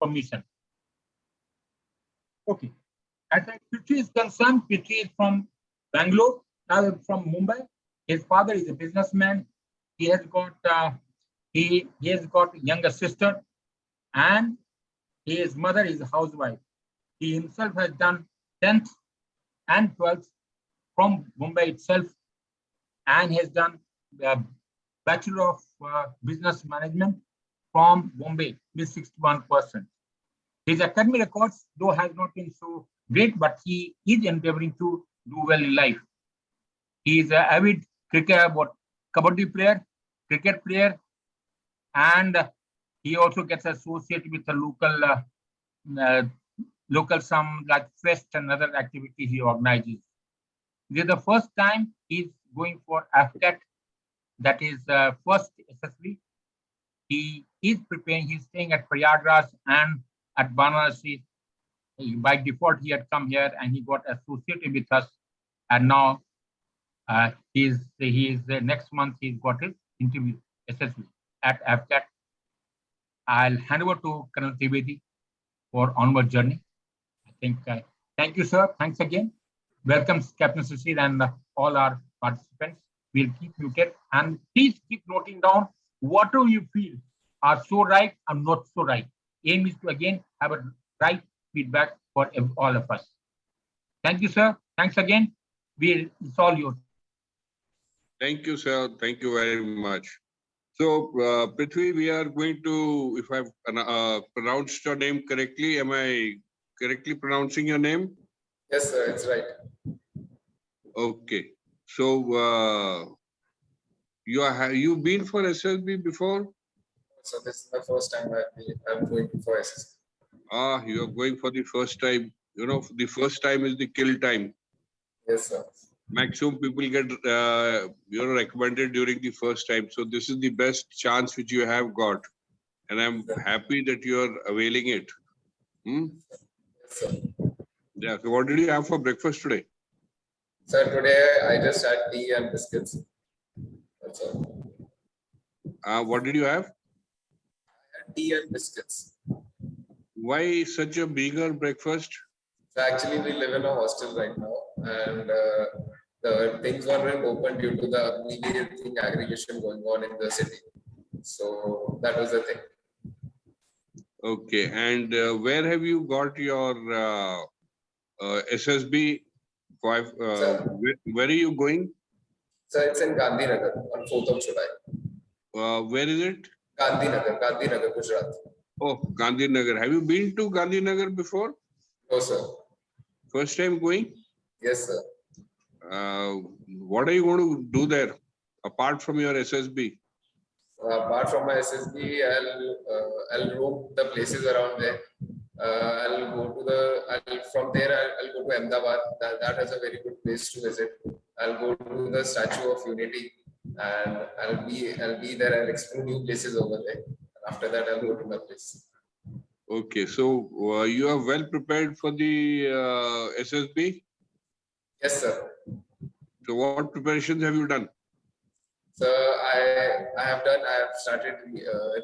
permission. Okay. As far as Prithu is concerned, Prithu is from Bangalore, from Mumbai. His father is a businessman. He has got he has got a younger sister, and his mother is a housewife. He himself has done 10th and 12th from Mumbai itself, and has done the Bachelor of Business Management from Bombay with 61%. His academic records, though, has not been so great, but he is endeavoring to do well in life. He is an avid kabaddi player, cricket player, and he also gets associated with the local some like fest and other activities he organizes. This is the first time he's going for AFCAT, that is first SSB. He is preparing, he's staying at Prayagraj and at Varanasi. By default, he had come here and he got associated with us. And now next month he's got his interview SSB at AFCAT. I'll hand over to Colonel Trivedi for onward journey. I think, thank you, sir. Thanks again. Welcome, Captain Sushil and all our participants. We'll keep muted and please keep noting down whatever you feel are so right and not so right. Aim is to again have a right feedback for all of us. Thank you, sir. Thanks again. It's all yours. Thank you, sir. Thank you very much. So, Prithvi, we are going to, if I've pronounced your name correctly, am I correctly pronouncing your name? Yes, sir, it's right. Okay. So, you've been for SSB before? So this is the first time I'm going for SSB. Ah, you are going for the first time. You know, the first time is the kill time. Yes, sir. Maximum people get recommended during the first time. So this is the best chance which you have got, and I'm happy that you are availing it. Yes, sir. Yeah. So what did you have for breakfast today? Sir, today I just had tea and biscuits. That's all. What did you have? I had tea and biscuits. Why such a meager breakfast? So actually, we live in a hostel right now, and the things weren't open due to the immediate thing aggregation going on in the city. So that was the thing. Okay, and where have you got your SSB? Where are you going? So it's in Gandhinagar on 4th of July. Where is it? Gandhinagar, Gujarat. Oh, Gandhinagar. Have you been to Gandhinagar before? No, sir. First time going? Yes, sir. What are you going to do there apart from your SSB? Apart from my SSB, I'll roam the places around there. I'll go to from there I'll go to Ahmedabad. That is a very good place to visit. I'll go to the Statue of Unity, and I'll be there. I'll explore new places over there. After that, I'll go to my place. Okay, so you are well prepared for the SSB? Yes, sir. So what preparations have you done? So I have started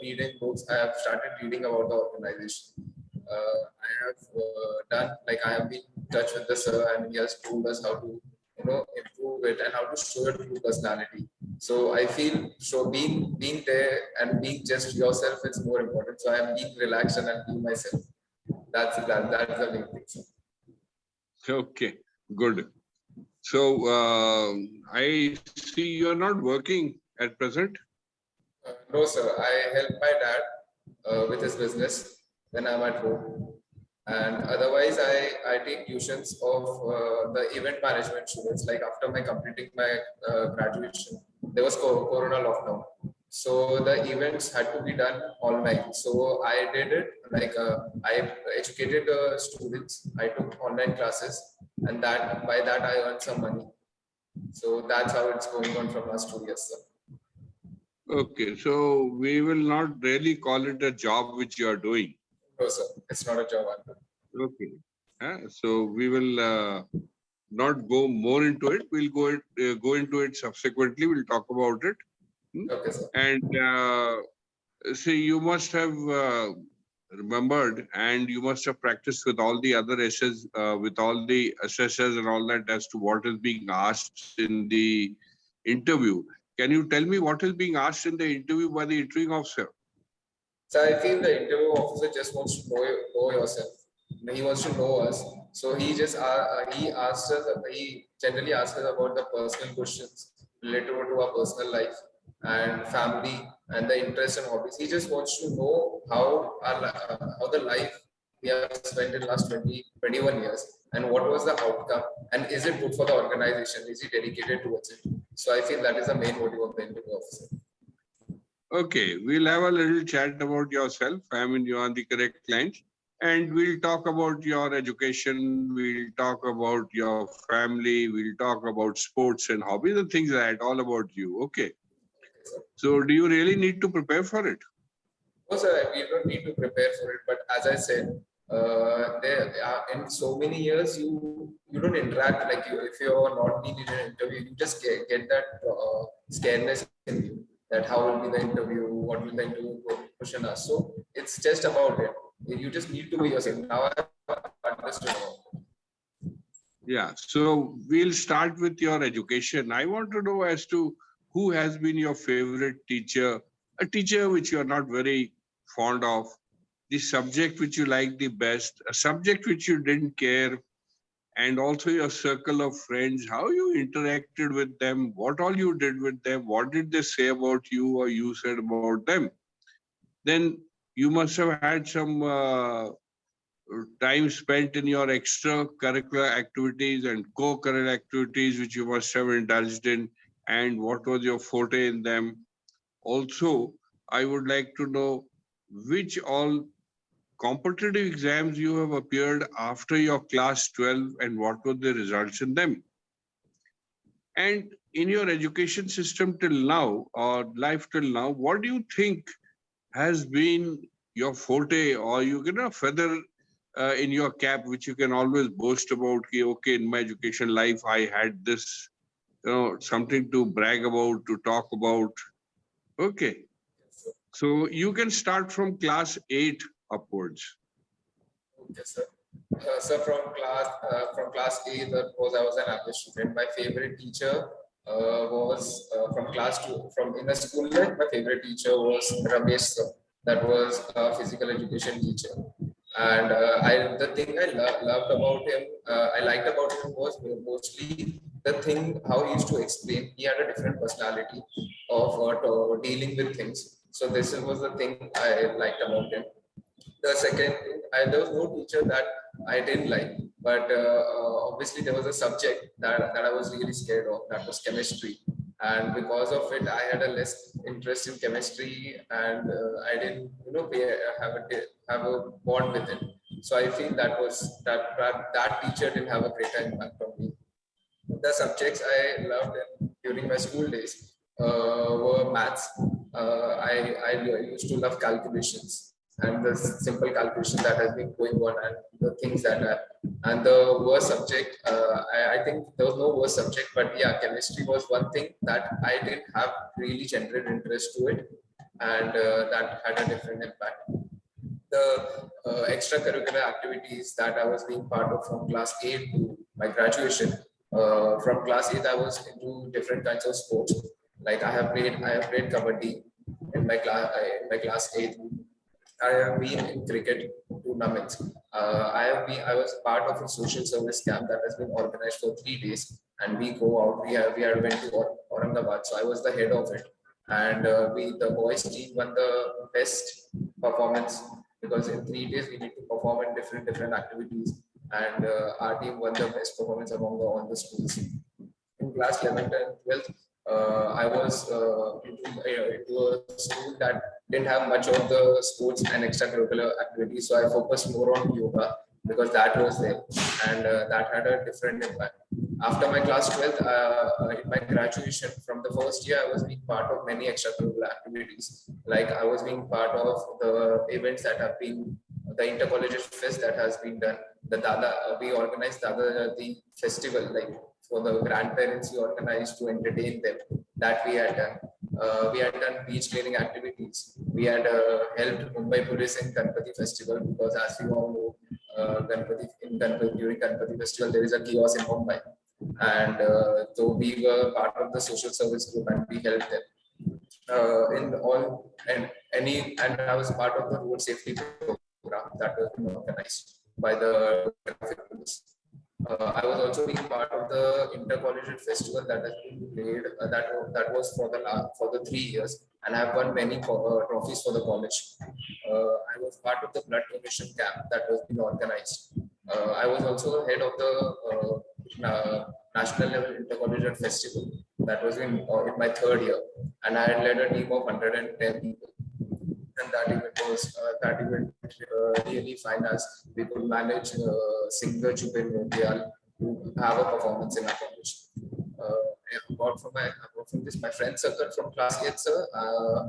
reading books. I have started reading about the organization. I have been in touch with the sir, and he has told us how to improve it and how to show your true personality. So I feel being there and being just yourself is more important. So I am being relaxed and I'm being myself. That's the main thing, sir. Okay, good. So I see you are not working at present. No, sir. I help my dad with his business when I'm at home. And otherwise, I take tuitions of the event management students. Like after completing my graduation, there was Corona lockdown. So the events had to be done online. So I did it. I educated the students. I took online classes, and by that I earned some money. So that's how it's going on from last 2 years, sir. Okay, so we will not really call it a job which you are doing. No, sir. It's not a job. Okay. So we will not go more into it. We'll go into it subsequently. We'll talk about it. Okay, sir. And see, you must have remembered, and you must have practiced with all the other essays, with all the assessors and all that as to what is being asked in the interview. Can you tell me what is being asked in the interview by the interviewing officer? So I feel the interview officer just wants to know yourself. He wants to know us. So he just he asks us. He generally asks us about the personal questions related to our personal life and family and the interests and hobbies. He just wants to know how how the life we have spent in last 20, 21 years and what was the outcome and is it good for the organization? Is he dedicated towards it? So I feel that is the main motive of the interview officer. Okay, we'll have a little chat about yourself. I mean, you're on the correct lines. And we'll talk about your education, we'll talk about your family, we'll talk about sports and hobbies and things like that, all about you. Okay. So do you really need to prepare for it? No, sir, we don't need to prepare for it. But as I said, there in so many years, you don't interact like you if you are not been in an interview, you just get that scaredness in you that how will be the interview, what will the interview question us. So it's just about it. You just need to be yourself. Now I understood. Yeah, so we'll start with your education. I want to know as to who has been your favorite teacher, a teacher which you are not very fond of, the subject which you like the best, a subject which you didn't care, and also your circle of friends, how you interacted with them, what all you did with them, what did they say about you or you said about them. Then you must have had some time spent in your extracurricular activities and co-curricular activities which you must have indulged in, and what was your forte in them. Also, I would like to know which all competitive exams you have appeared after your class 12 and what were the results in them. And in your education system till now or life till now, what do you think has been your forte or you get a feather in your cap which you can always boast about? Okay, in my education life I had this, something to brag about, to talk about. Okay, so you can start from class 8 upwards. Okay, sir. So from class 8, that was I was an average student. My favorite teacher was from class 2. From in the school life, my favorite teacher was Ramesh sir. That was a physical education teacher. And the thing I loved about him, I liked about him was mostly the thing how he used to explain. He had a different personality of dealing with things. So this was the thing I liked about him. The second thing, there was no teacher that I didn't like, but obviously there was a subject that I was really scared of. That was chemistry, and because of it, I had a less interest in chemistry, and I didn't, have a bond with it. So I feel that teacher didn't have a greater impact on me. The subjects I loved during my school days were maths. I used to love calculations and the simple calculation that has been going on and the things that are. And the worst subject, I think there was no worst subject, but yeah, chemistry was one thing that I didn't have really genuine interest to it, and that had a different impact. The extracurricular activities that I was being part of from class 8 to my graduation. From class 8, I was into different kinds of sports. Like I have played kabaddi in my class 8. I have been in cricket tournaments. I was part of a social service camp that has been organized for 3 days, and we go out. We had went to Aurangabad, so I was the head of it, and the boys team won the best performance because in 3 days we need to perform in different activities, and our team won the best performance among all the schools. In class 11th and 12th, I was into a school that didn't have much of the sports and extracurricular activities, so I focused more on yoga because that was there, and that had a different impact. After my class 12th, in my graduation, from the first year, I was being part of many extracurricular activities. Like I was being part of the events that have been the intercollegiate fest that has been done. We organized the festival, like for the grandparents, we organized to entertain them. That we had done. We had done beach cleaning activities. We had helped Mumbai police in Ganpati festival because, as we all know, during Ganpati festival there is a chaos in Mumbai, and so we were part of the social service group and we helped them in all and I was part of the road safety program that was being organized by the traffic police. I was also being part of the intercollegiate festival that has been played. That was for the 3 years, and I've won many trophies for the college. I was part of the blood donation camp that was being organized. I was also head of the national level intercollegiate festival that was in my 3rd year, and I had led a team of 110 people. And that event was really fine as we could manage singer Betrayal to have a performance in our college. Apart from this, my friend circle from class 8, sir,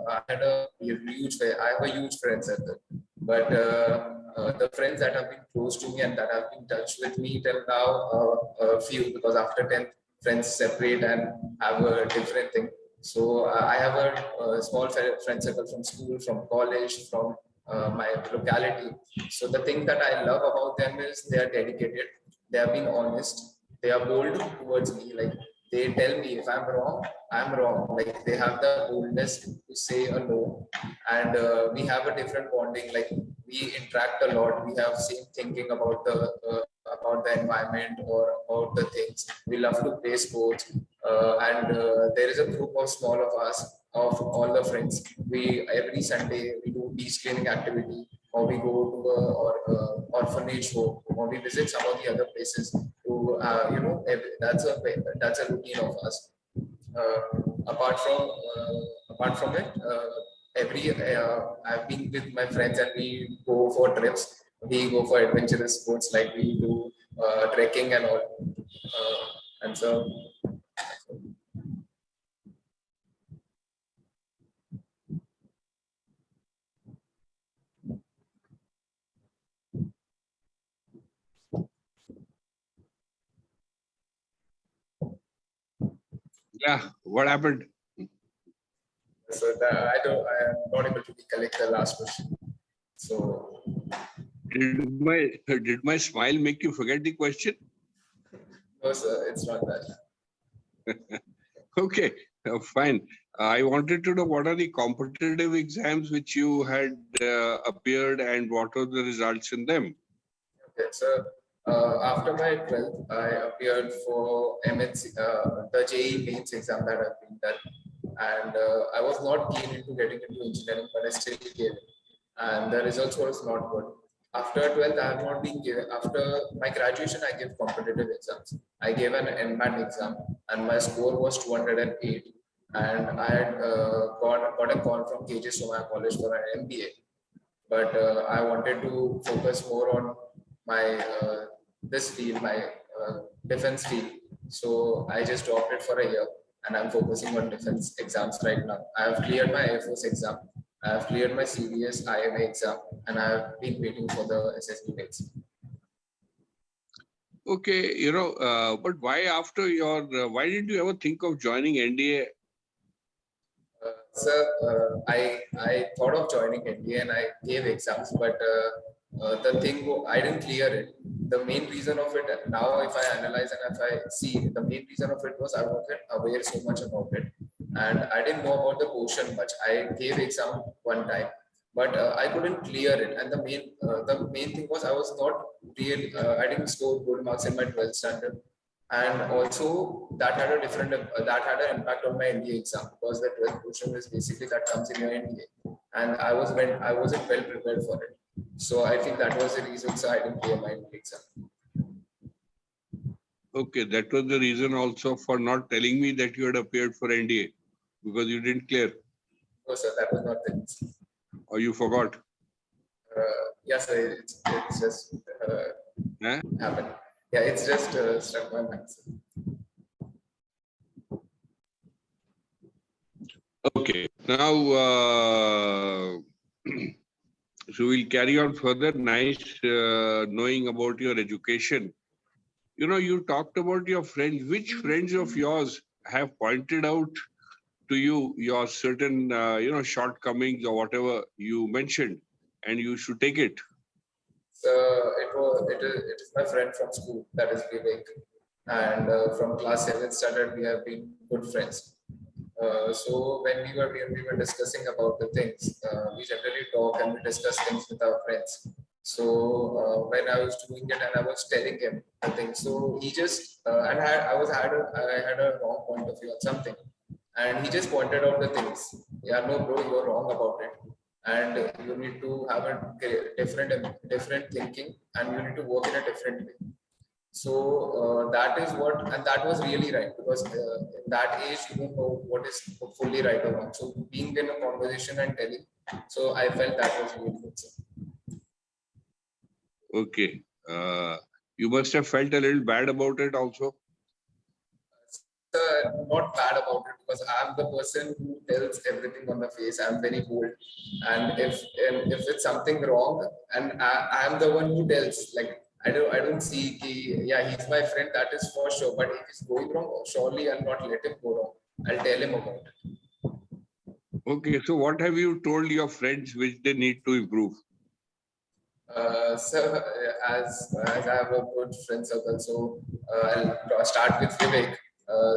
I have a huge friend circle. But the friends that have been close to me and that have been in touch with me till now, a few, because after 10th, friends separate and have a different thing. So I have a small friend circle from school, from college, from my locality. So the thing that I love about them is they are dedicated, they have been honest, they are bold towards me. Like they tell me if I'm wrong, I'm wrong. Like they have the boldness to say a no, and we have a different bonding. Like we interact a lot. We have same thinking about the environment or about the things. We love to play sports. And there is a group of small of us, of all the friends. We every Sunday we do beach cleaning activity, or we go to a orphanage home, or we visit some of the other places. To that's a routine of us. Apart from it, I've been with my friends and we go for trips. We go for adventurous sports like we do trekking and all. And so. Yeah, what happened? So I am not able to recollect the last question. So did my smile make you forget the question? No, sir, it's not that. Okay, fine. I wanted to know what are the competitive exams which you had appeared and what were the results in them? Okay, so after my 12th, I appeared for MNC, the JEE mains exam that I've been done. And I was not keen into getting into engineering, but I still gave it. And the results was not good. After 12th, I have not been given. After my graduation, I gave competitive exams. I gave an MBAT exam, and my score was 208. And I had got a call from KJ Somaya College for an MBA. But I wanted to focus more on my this field, my defense field. So I just dropped it for a year, and I'm focusing on defense exams right now. I have cleared my Air Force exam. I have cleared my CVS IMA exam, and I have been waiting for the SSB dates. Okay, but why after why did you ever think of joining NDA? Sir, I thought of joining NDA and I gave exams, but the thing, I didn't clear it. The main reason of it, now if I analyze and if I see, the main reason of it was I wasn't aware so much about it. And I didn't know about the portion much. I gave exam one time, but I couldn't clear it. And the main thing was I was not I didn't score good marks in my 12th standard. And also that had an impact on my NDA exam, because the 12th question is basically that comes in your NDA. And I wasn't well prepared for it. So I think that was the reason, so I didn't clear my NDA exam. Okay, that was the reason also for not telling me that you had appeared for NDA, because you didn't clear. No, sir, that was not the reason. Or you forgot? Yes, sir, it's just happened. Yeah, it's just struck my mind. Okay, now so we'll carry on further. Nice knowing about your education. You talked about your friends. Which friends of yours have pointed out to you your certain, shortcomings or whatever you mentioned, and you should take it. So it is my friend from school, that is Vivek, and from class 7th standard we have been good friends. So when we were discussing about the things, we generally talk and we discuss things with our friends. So when I was doing it and I was telling him the thing, so he just and I had a wrong point of view on something, and he just pointed out the things. Yeah, no, bro, you're wrong about it, and you need to have a different thinking, and you need to work in a different way. So that is what, and that was really right, because in that age you don't know what is fully right or wrong. So being in a conversation and telling, so I felt that was really good. Okay. You must have felt a little bad about it also. Not bad about it, because I'm the person who tells everything on the face. I'm very bold, and if it's something wrong, and I'm the one who tells. Like I don't see yeah, he's my friend, that is for sure. But if he's going wrong, surely I'll not let him go wrong. I'll tell him about it. Okay, so what have you told your friends which they need to improve? So as I have a good friend circle, so I'll start with Vivek.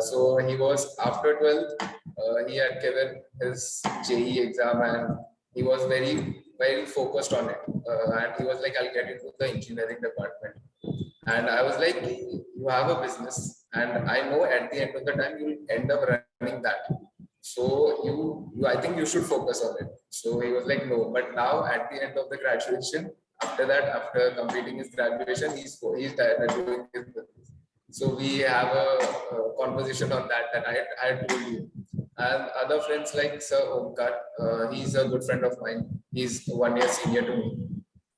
So he was after 12th, he had given his JE exam, and he was very focused on it. And he was like, I'll get into the engineering department. And I was like, you have a business, and I know at the end of the time you'll end up running that. So I think you should focus on it. So he was like, no. But now at the end of the graduation, after completing his graduation, he's doing his business. So we have a conversation on that I told you. And other friends like Sir Omkar, he's a good friend of mine. He's 1 year senior to me.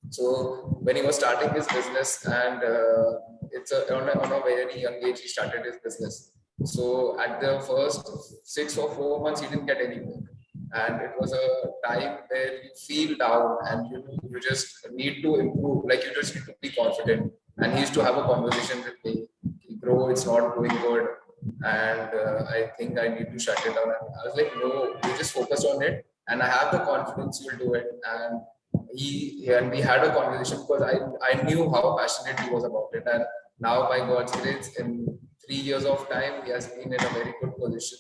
So when he was starting his business, and on a very young age, he started his business. So at the first 6 or 4 months, he didn't get any work. And it was a time where you feel down, and you just need to improve. Like you just need to be confident. And he used to have a conversation with me. Bro, it's not going good, and I think I need to shut it down. And I was like, no, you just focus on it, and I have the confidence you'll do it. And we had a conversation, because I knew how passionate he was about it. And now by God's grace, in 3 years of time, he has been in a very good position,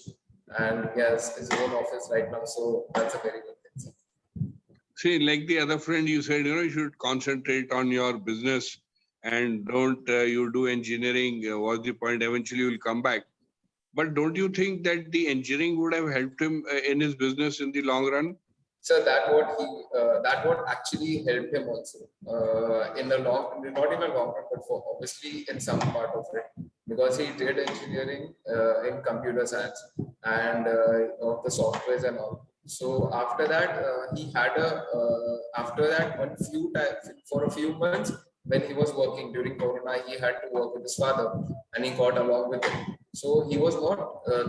and he has his own office right now. So that's a very good thing. See, like the other friend, you said, you should concentrate on your business and don't you do engineering. What's the point? Eventually you will come back. But don't you think that the engineering would have helped him in his business in the long run? So that what actually helped him also in the long, not in the long run, but for obviously in some part of it, because he did engineering in computer science and of the softwares and all. So after that, he had after that one few times for a few months when he was working during Corona, he had to work with his father, and he got along with him. So he was not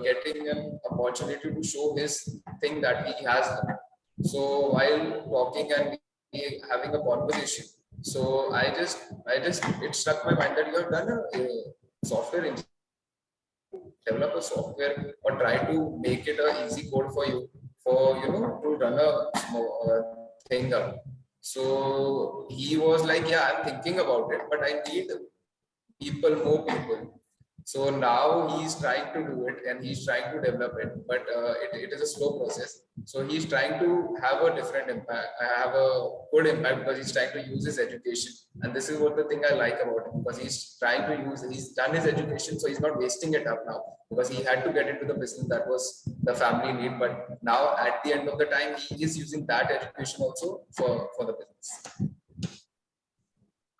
getting an opportunity to show his thing that he has done. So while talking and having a conversation, so it struck my mind that you have done a software engineering, develop a software, or try to make it a easy code for you to run a small thing up. So he was like, yeah, I'm thinking about it, but I need more people. So now he's trying to do it, and he's trying to develop it, but it is a slow process. So he's trying to have a different impact, have a good impact, because he's trying to use his education. And this is what the thing I like about him, because he's done his education, so he's not wasting it up now, because he had to get into the business, that was the family need. But now at the end of the time, he is using that education also for the business.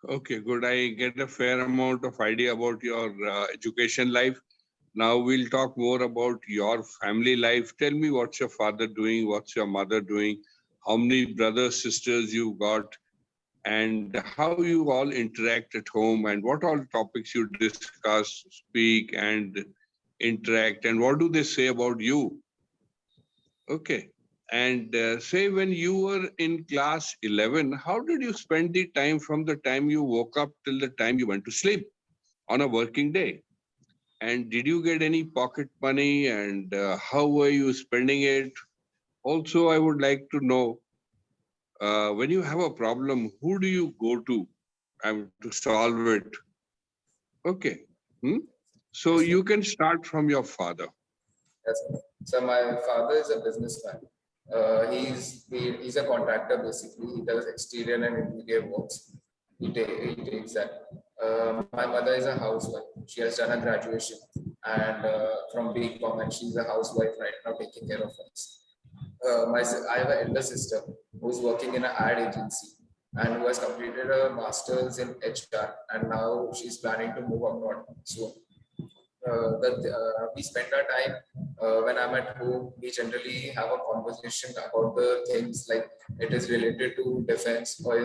Okay, good. I get a fair amount of idea about your education life. Now we'll talk more about your family life. Tell me, what's your father doing? What's your mother doing? How many brothers, sisters you got? And how you all interact at home, and what all topics you discuss, speak, and interact, and what do they say about you? Okay. And say when you were in class 11, how did you spend the time from the time you woke up till the time you went to sleep on a working day? And did you get any pocket money, and how were you spending it? Also, I would like to know, when you have a problem, who do you go to to solve it? Okay. Hmm? So Yes, sir. you can start from your father. Yes, sir. So my father is a businessman. He's a contractor basically. He does exterior and interior works. He takes that. My mother is a housewife. She has done a graduation and from BCom, and she's a housewife right now taking care of us. I have an elder sister who's working in an ad agency and who has completed a master's in HR, and now she's planning to move abroad soon. We spend our time when I'm at home. We generally have a conversation about the things like it is related to defense, or it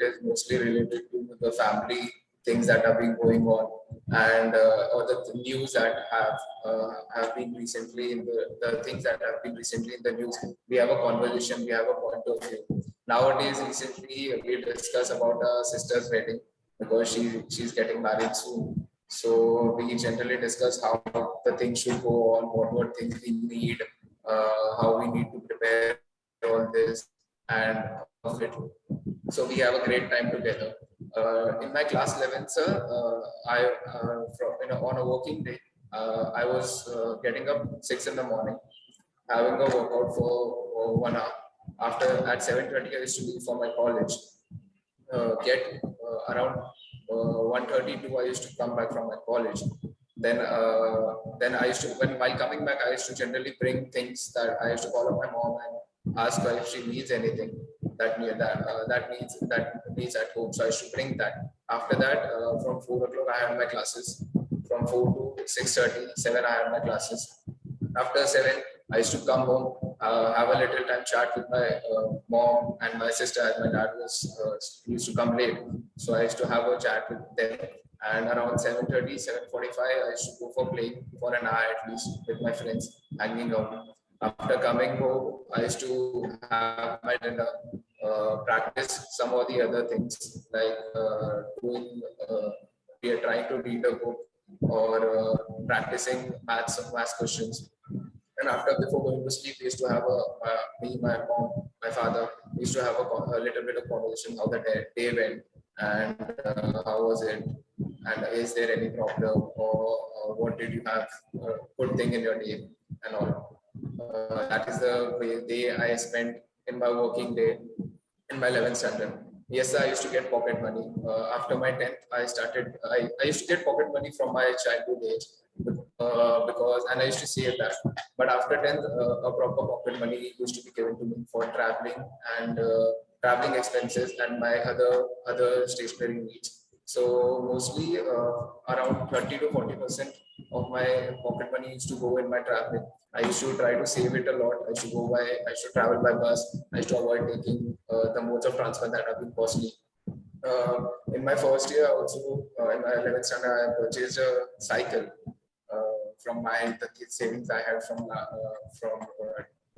is mostly related to the family things that have been going on, and or the news that have been recently in the things that have been recently in the news. We have a conversation. We have a point of view. Nowadays, recently we discuss about our sister's wedding because she's getting married soon. So we generally discuss how the things should go on, what things we need, how we need to prepare all this, and of it. So we have a great time together. In my class 11, sir, on a working day, I was getting up 6 in the morning, having a workout for 1 hour. After at 7:30, I used to leave for my college. Get around 1:32, I used to come back from my college. Then I used to, while coming back, I used to generally bring things that I used to call up my mom and ask her if she needs anything that needs at home. So I used to bring that. After that, from 4 o'clock, I had my classes. From 4 to 6:30, 7, I had my classes. After 7, I used to come home, have a little time chat with my mom and my sister, as my dad used to come late. So I used to have a chat with them. And around 7:30, 7:45, I used to go for playing for an hour at least with my friends, hanging out. After coming home, I used to have my dinner, practice some of the other things like we are trying to read a book or practicing maths questions. And after, before going to sleep, we used to have me, my mom, my father, we used to have a little bit of conversation how the day went, and how was it, and is there any problem, or what did you have good thing in your day, and all. That is the day I spent in my working day in my 11th standard. Yes, I used to get pocket money. After my 10th, I used to get pocket money from my childhood age, because, and I used to save that. But after 10th, a proper pocket money used to be given to me for traveling and traveling expenses and my other stationary needs. So mostly around 30 to 40% of my pocket money used to go in my traveling. I used to try to save it a lot. I used to travel by bus. I used to avoid taking the modes of transport that have been costly. In my first year, also in my 11th standard, I purchased a cycle from the savings I had from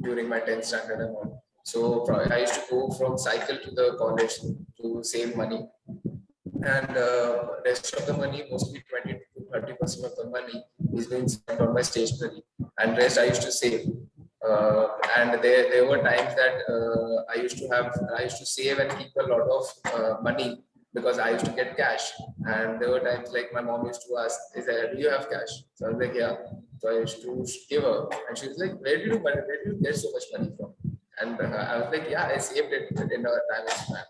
during my 10th standard and all. So I used to go from cycle to the college to save money, and rest of the money, mostly 20 to 30% of the money, is being spent on my stationery, and rest I used to save. And there were times that I used to save and keep a lot of money because I used to get cash. And there were times like my mom used to ask, do you have cash? So I was like, yeah. So I used to give her, and she was like, where did you get so much money from? And I was like, yeah, I saved it in a time span.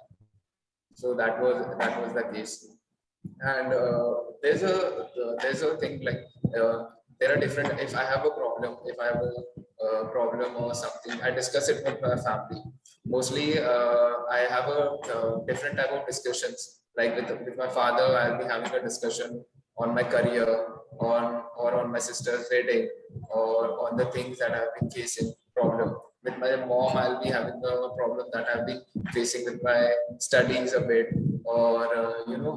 So that was the case. And there's a thing like there are different. If I have a problem, if I have a problem or something, I discuss it with my family. Mostly, I have a different type of discussions. Like with my father, I'll be having a discussion on my career, on my sister's wedding, or on the things that I've been facing problem. With my mom, I'll be having a problem that I've been facing with my studies a bit, or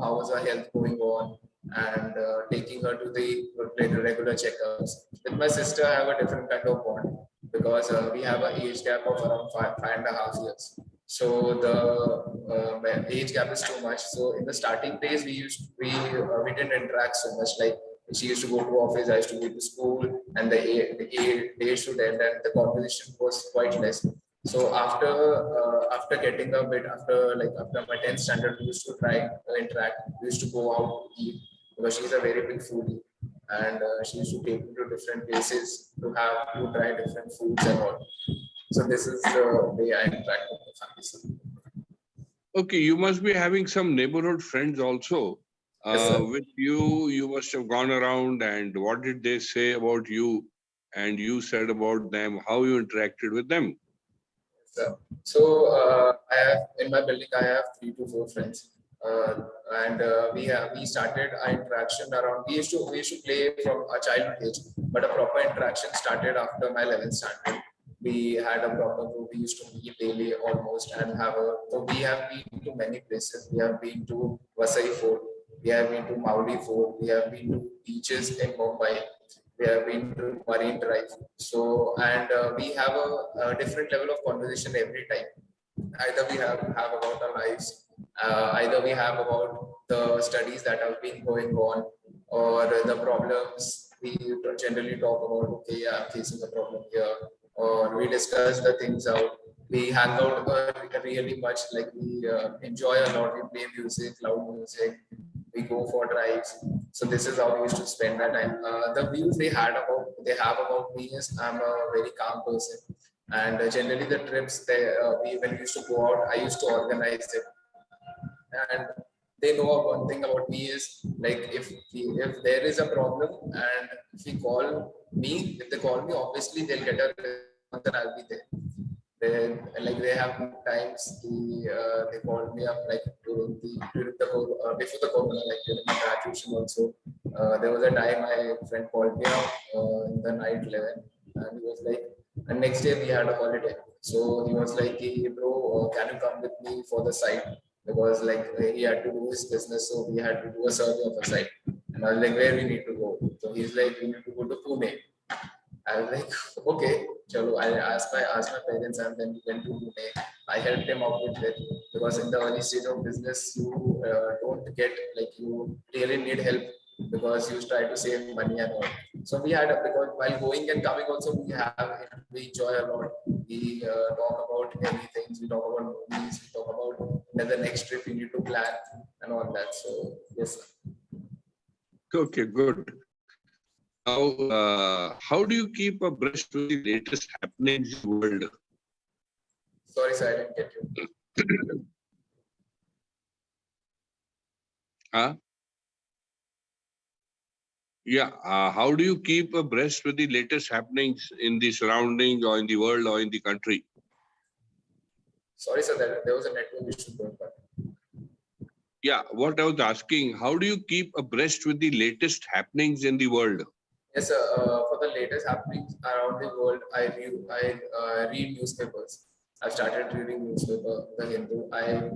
how was her health going on, and taking her to the regular checkups. With my sister, I have a different kind of bond because we have an age gap of around 5.5 years. So the age gap is too much. So in the starting days, we didn't interact so much. Like She used to go to office, I used to go to school, and the day should end, and the conversation was quite less. So after getting a bit, after my 10th standard, we used to try to interact. We used to go out to eat because she's a very big foodie, and she used to take me to different places to try different foods and all. So this is the way I interact with the family. Okay, you must be having some neighborhood friends also. Yes, With you must have gone around, and what did they say about you? And you said about them, how you interacted with them. So I have in my building I have 3 to 4 friends, and we started our interaction around. We used to play from a childhood age, but a proper interaction started after my 11th standard. We had a proper group. We used to meet daily almost and have a. So we have been to many places. We have been to Vasai Fort. We have been to Mauli Fort. We have been to beaches in Mumbai. We have been to Marine Drive. So, and we have a different level of conversation every time. Either we have about our lives, either we have about the studies that have been going on, or the problems. We generally talk about, okay, yeah, I'm facing a problem here, or we discuss the things out. We hang out really much, like we enjoy a lot. We play music, loud music. We go for drives. So this is how we used to spend our time. The views they have about me is I'm a very calm person, and generally the trips when we used to go out, I used to organize it. And they know one thing about me is, like, if there is a problem, and if they call me, obviously they'll get a response and I'll be there. They have times they called me up, like before the corona, like during my graduation also. There was a time my friend called me up in the night 11, and he was like, and next day we had a holiday. So he was like, hey, bro, can you come with me for the site? Because like he had to do his business, so we had to do a survey of the site. And I was like, where we need to go? So he's like, we need to go to Pune. I was like, okay, chalo. I asked my parents, and then we went to Pune. I helped him out with it because in the early stage of business, you don't get, like, you really need help because you try to save money and all. So because while going and coming also we enjoy a lot. We talk about everything. We talk about movies. We talk about the next trip we need to plan and all that. So yes, sir. Okay, good. Now, how do you keep abreast with the latest happenings in the world? Sorry, sir, I didn't get you. Huh? Yeah, how do you keep abreast with the latest happenings in the surroundings or in the world or in the country? Sorry, sir, there was a network issue going on. Yeah, what I was asking, how do you keep abreast with the latest happenings in the world? Yes, sir. For the latest happenings around the world, I read newspapers. I've started reading newspaper, The Hindu. I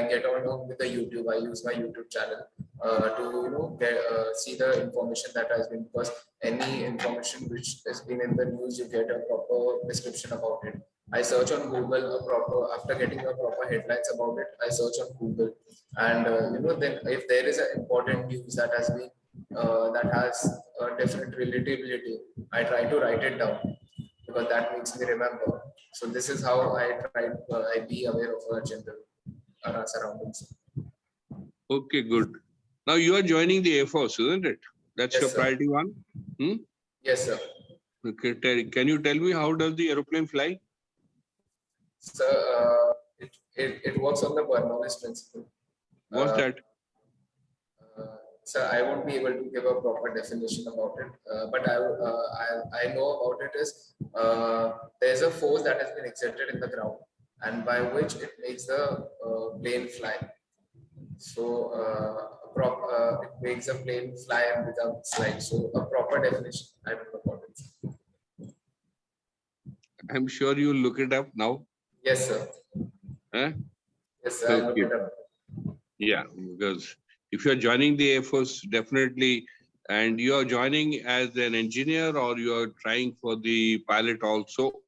get on with the YouTube. I use my YouTube channel to see the information that has been, because any information which has been in the news, you get a proper description about it. I search on Google after getting a proper headlines about it. I search on Google, and then if there is an important news that has a different relatability, I try to write it down because that makes me remember. So this is how I be aware of our general surroundings. Okay, good. Now you are joining the Air Force, isn't it? That's Yes, your sir. priority one? Yes, sir. Okay, can you tell me how does the aeroplane fly? So it works on the Bernoulli's principle. What's that? So I won't be able to give a proper definition about it, but I know about it is there's a force that has been exerted in the ground, and by which it makes the plane fly. So it makes a plane fly and without slide. So a proper definition, I don't know about it. I'm sure you'll look it up now. Yes, sir. Huh? Yes, sir. I'll look it up. Yeah, because if you're joining the Air Force, definitely, and you're joining as an engineer or you're trying for the pilot also.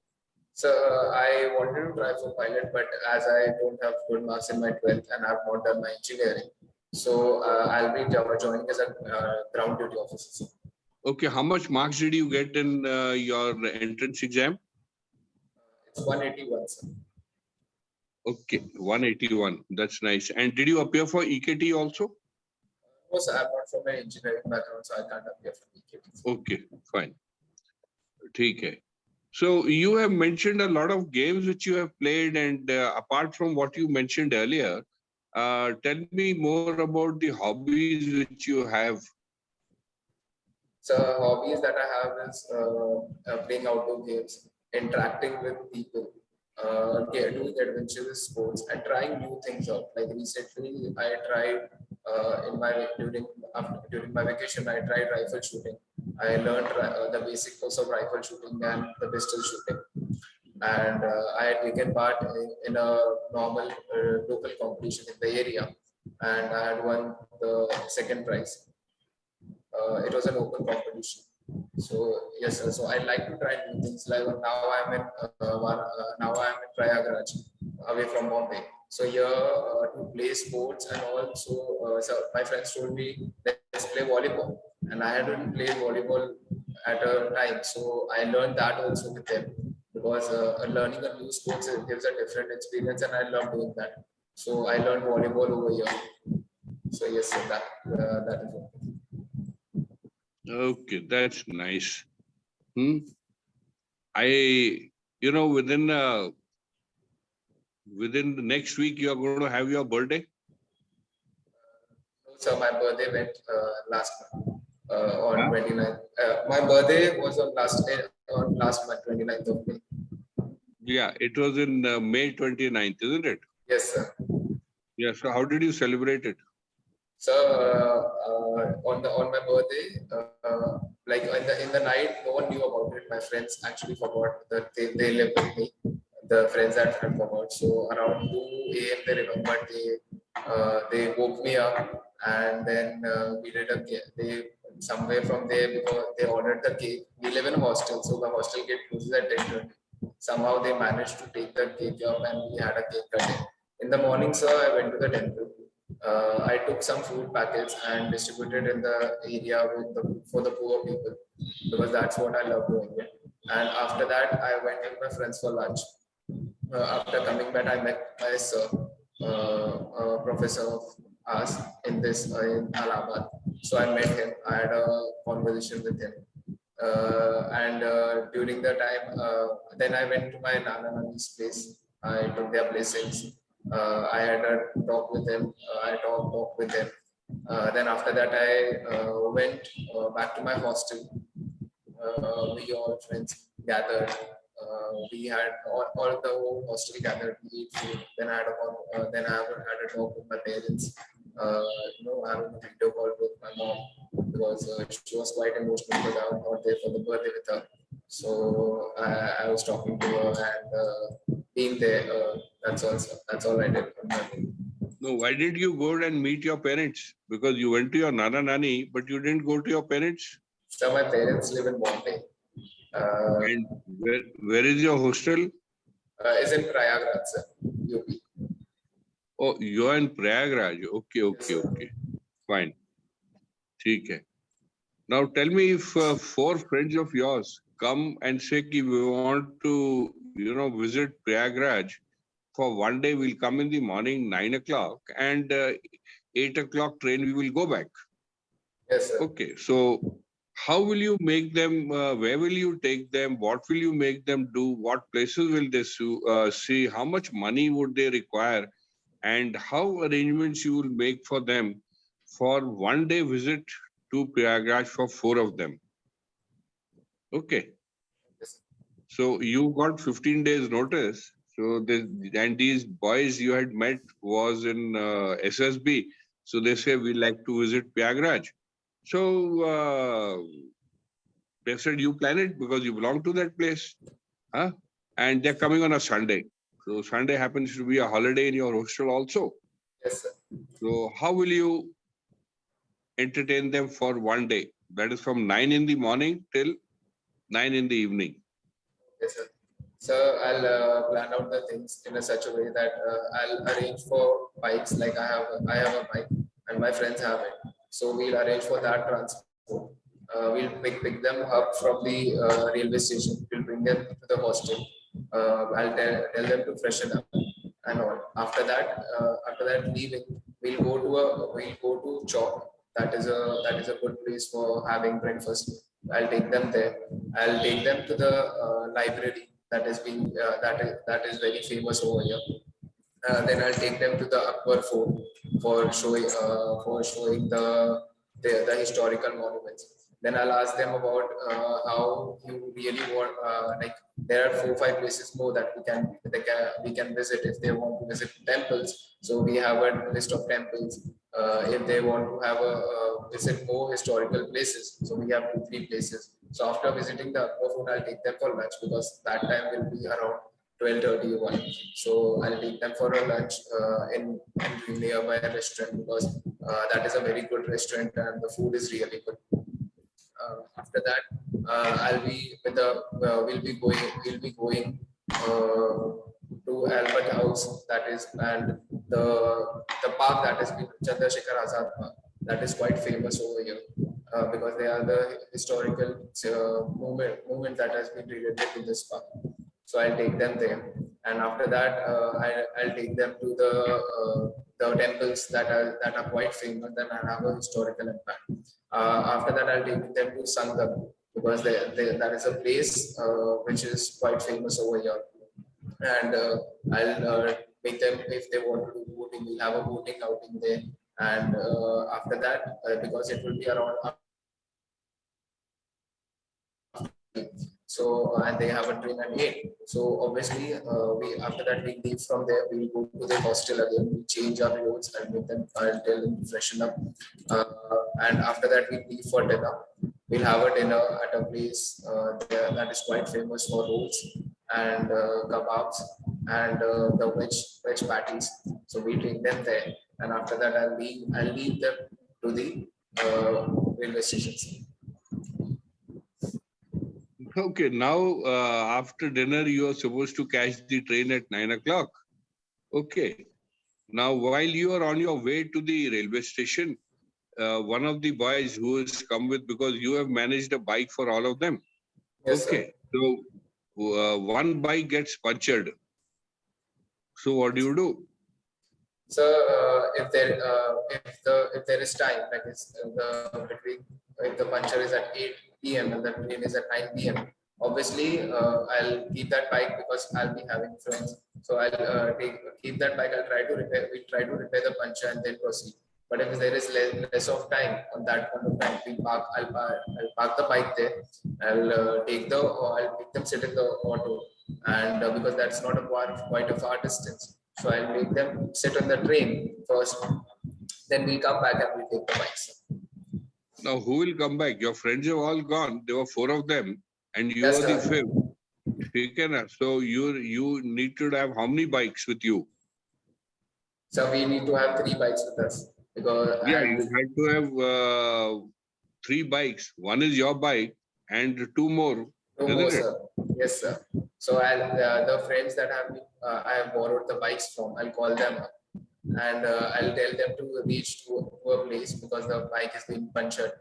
So I wanted to try for pilot, but as I don't have good marks in my 12th and I've not done my engineering, So I'll be joining as a ground duty officer. Okay, how much marks did you get in your entrance exam? It's 181, sir. Okay, 181. That's nice. And did you appear for EKT also? No, sir, I'm not from an engineering background, so I can't appear for EKT. Okay, fine. Okay. So you have mentioned a lot of games which you have played, and apart from what you mentioned earlier, tell me more about the hobbies which you have. So hobbies that I have is playing outdoor games, interacting with people, doing adventurous sports, and trying new things out. Like recently, I tried during my vacation, I tried rifle shooting. I learned the basic course of rifle shooting and the pistol shooting, and I had taken part in a normal local competition in the area, and I had won the second prize. It was an open competition. So yes, sir. So I like to try new things. Like now I'm in Prayagraj, away from Bombay. So here to play sports and also, so my friends told me let's play volleyball, and I hadn't played volleyball at a time. So I learned that also with them because learning a new sports gives a different experience, and I love doing that. So I learned volleyball over here. So yes, sir, that is it. Okay, that's nice. Within the next week, you are going to have your birthday. So my birthday went last month on 29th. My birthday was on last month, 29th of May. Yeah, it was in May 29th, isn't it? Yes, sir. Yeah. So how did you celebrate it? So on my birthday, like in the night, no one knew about it. My friends actually forgot that they lived with me. The friends that had forgot. So around 2 a.m. they remembered. They woke me up, and then we did a cake. They somewhere from there, because they ordered the cake. We live in a hostel, so the hostel gate closes at 10:30. Somehow they managed to take the cake up, and we had a cake cutting. In the morning, sir, I went to the temple. I took some food packets and distributed in the area for the poor people, because that's what I love doing. And after that, I went with my friends for lunch. After coming back, I met my sir, professor of us in Allahabad. So I met him. I had a conversation with him. And during the time, then I went to my Nana Nani's place. I took their blessings. I had a talk with him. I talked with him. Then after that, I went back to my hostel. We all friends gathered. We had all the whole hostel gathered. We eat food. Then I had a talk with my parents. Having a video call with my mom, because she was quite emotional because I was not there for the birthday with her. So I was talking to her and being there. That's all I did. No, why did you go and meet your parents? Because you went to your Nana Nani, but you didn't go to your parents? So my parents live in Bombay. And where is your hostel? Is in Prayagraj, sir, UP. Oh, you're in Prayagraj. Okay. Fine. Okay. Now tell me, if 4 friends of yours come and say we want to, visit Prayagraj for one day, we'll come in the morning 9 o'clock, and 8 o'clock train we will go back. Yes, sir. Okay, so how will you make them? Where will you take them? What will you make them do? What places will they see? How much money would they require? And how arrangements you will make for them for one day visit to Prayagraj for 4 of them? Okay. Yes. So you got 15 days notice. So these boys you had met was in SSB. So they say we like to visit Prayagraj. So they said you plan it because you belong to that place. Huh? And they're coming on a Sunday. So Sunday happens to be a holiday in your hostel also. Yes, sir. So how will you entertain them for one day? That is from 9 in the morning till 9 in the evening. Yes, sir. So I'll plan out the things in a such a way that I'll arrange for bikes. Like I have a bike. and my friends have it. So we'll arrange for that transport. We'll pick them up from the railway station. We'll bring them to the hostel. I'll tell them to freshen up and all. After that leaving, we'll go to Chowk. That is a good place for having breakfast. I'll take them there. I'll take them to the library that is very famous over here. Then I'll take them to the Akbar Fort for showing the historical monuments. Then I'll ask them about how you really want like there are 4 or 5 places more that we can visit if they want to visit temples. So we have a list of temples. If they want to have a visit more historical places, so we have 2 or 3 places. So after visiting the Akbar Fort, I'll take them for lunch because that time will be around 12:31. So I'll take them for a lunch in nearby restaurant because that is a very good restaurant and the food is really good. After that, I'll be with the we'll be going to Albert House, that is, and the park that is Chandrasekhar Azad Park, that is quite famous over here because they are the historical movement that has been related to this park. So I'll take them there, and after that, I'll take them to the temples that are quite famous and have a historical impact. After that, I'll take them to Sangam because that is a place which is quite famous over here, and I'll make them if they want to do boating. We'll have a boating outing there, and after that, because it will be around. So and they have a train at 8. So obviously, we after that we leave from there. We go to the hostel again. We change our clothes and make them. I'll tell them to freshen up. And after that, we leave for dinner. We'll have a dinner at a place there that is quite famous for rolls and kebabs and the veg patties. So we take them there. And after that, I'll leave them to the railway stations. Okay, now after dinner, you are supposed to catch the train at 9 o'clock. Okay. Now, while you are on your way to the railway station, one of the boys who has come with, because you have managed a bike for all of them. Yes, okay. Sir. So one bike gets punctured. So what do you do? So if there is time, like if the puncture is at 8 p.m. and the train is at 9 p.m. Obviously, I'll keep that bike because I'll be having friends. So I'll keep that bike. I'll try to repair. We'll try to repair the puncture and then proceed. But if there is less of time on that point of time, I'll park the bike there. I'll make them sit in the auto, and because that's not quite a far distance. So I'll make them sit on the train first. Then we'll come back and we'll take the bikes. Now, who will come back? Your friends have all gone. There were 4 of them, and you Yes, are the sir. 5th. So you need to have how many bikes with you? So we need to have 3 bikes with us because you had to have 3 bikes. One is your bike and 2 more. 2 more, sir. Yes, sir. So the friends that I have borrowed the bikes from, I'll call them up and I'll tell them to reach to a place because the bike is being punctured,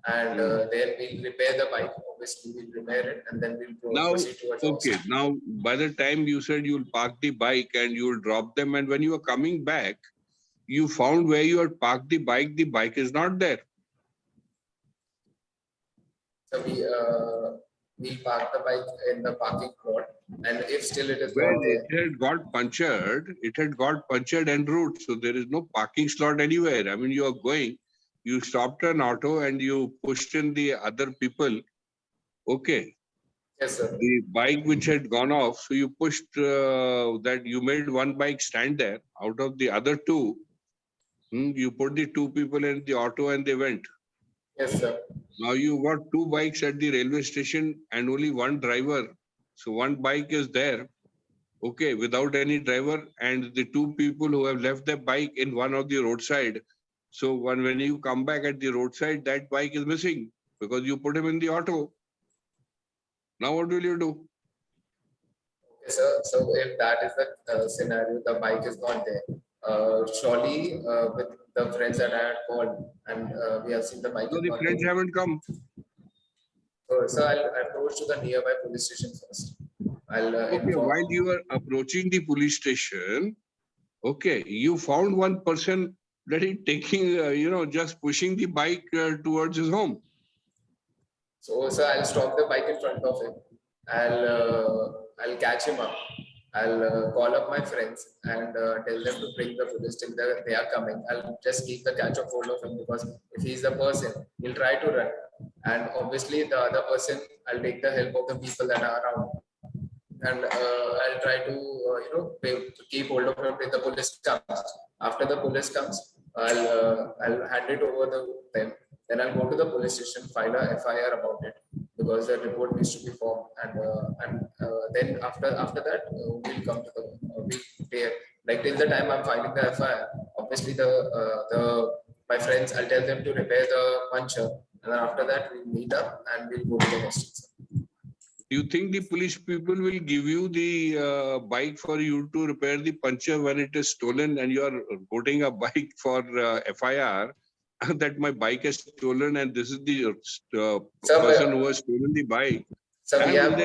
and then we'll repair the bike. Obviously, we'll repair it and then we'll proceed towards. Okay. Now, by the time you said you'll park the bike and you'll drop them, and when you are coming back, you found where you had parked the bike is not there. So we park the bike in the parking lot, and if still it is Well, not there, it had got punctured en route, so there is no parking slot anywhere. I mean, you are going, you stopped an auto and you pushed in the other people. Okay. yes, sir. The bike which had gone off, so you pushed that, you made one bike stand there out of the other 2. You put the 2 people in the auto and they went. Yes, sir. Now you got 2 bikes at the railway station and only 1 driver. So 1 bike is there, okay, without any driver, and the 2 people who have left their bike in one of the roadside. So when you come back at the roadside, that bike is missing because you put him in the auto. Now what will you do? Okay, sir. So if that is the scenario, the bike is not there. Surely, the friends that I had called, and we have seen the bike. So the friends haven't come. So I'll approach to the nearby police station first. I'll Okay, inform. while you were approaching the police station, okay, you found one person that is taking, just pushing the bike towards his home. So I'll stop the bike in front of him. I'll catch him up. I'll call up my friends and tell them to bring the police till they are coming. I'll just keep the catch of hold of him, because if he's the person, he'll try to run. And obviously the other person, I'll take the help of the people that are around. And I'll try to, keep hold of him till the police comes. After the police comes, I'll hand it over them. Then I'll go to the police station, file a FIR about it, because the report needs to be formed. And then after that, we'll come to like till the time I'm filing the FIR. Obviously, my friends, I'll tell them to repair the puncture, and then after that we'll meet up and we'll go to the hostel. Do you think the police people will give you the bike for you to repair the puncture when it is stolen, and you are putting a bike for FIR that my bike is stolen and this is the person who has stolen the bike? So we have,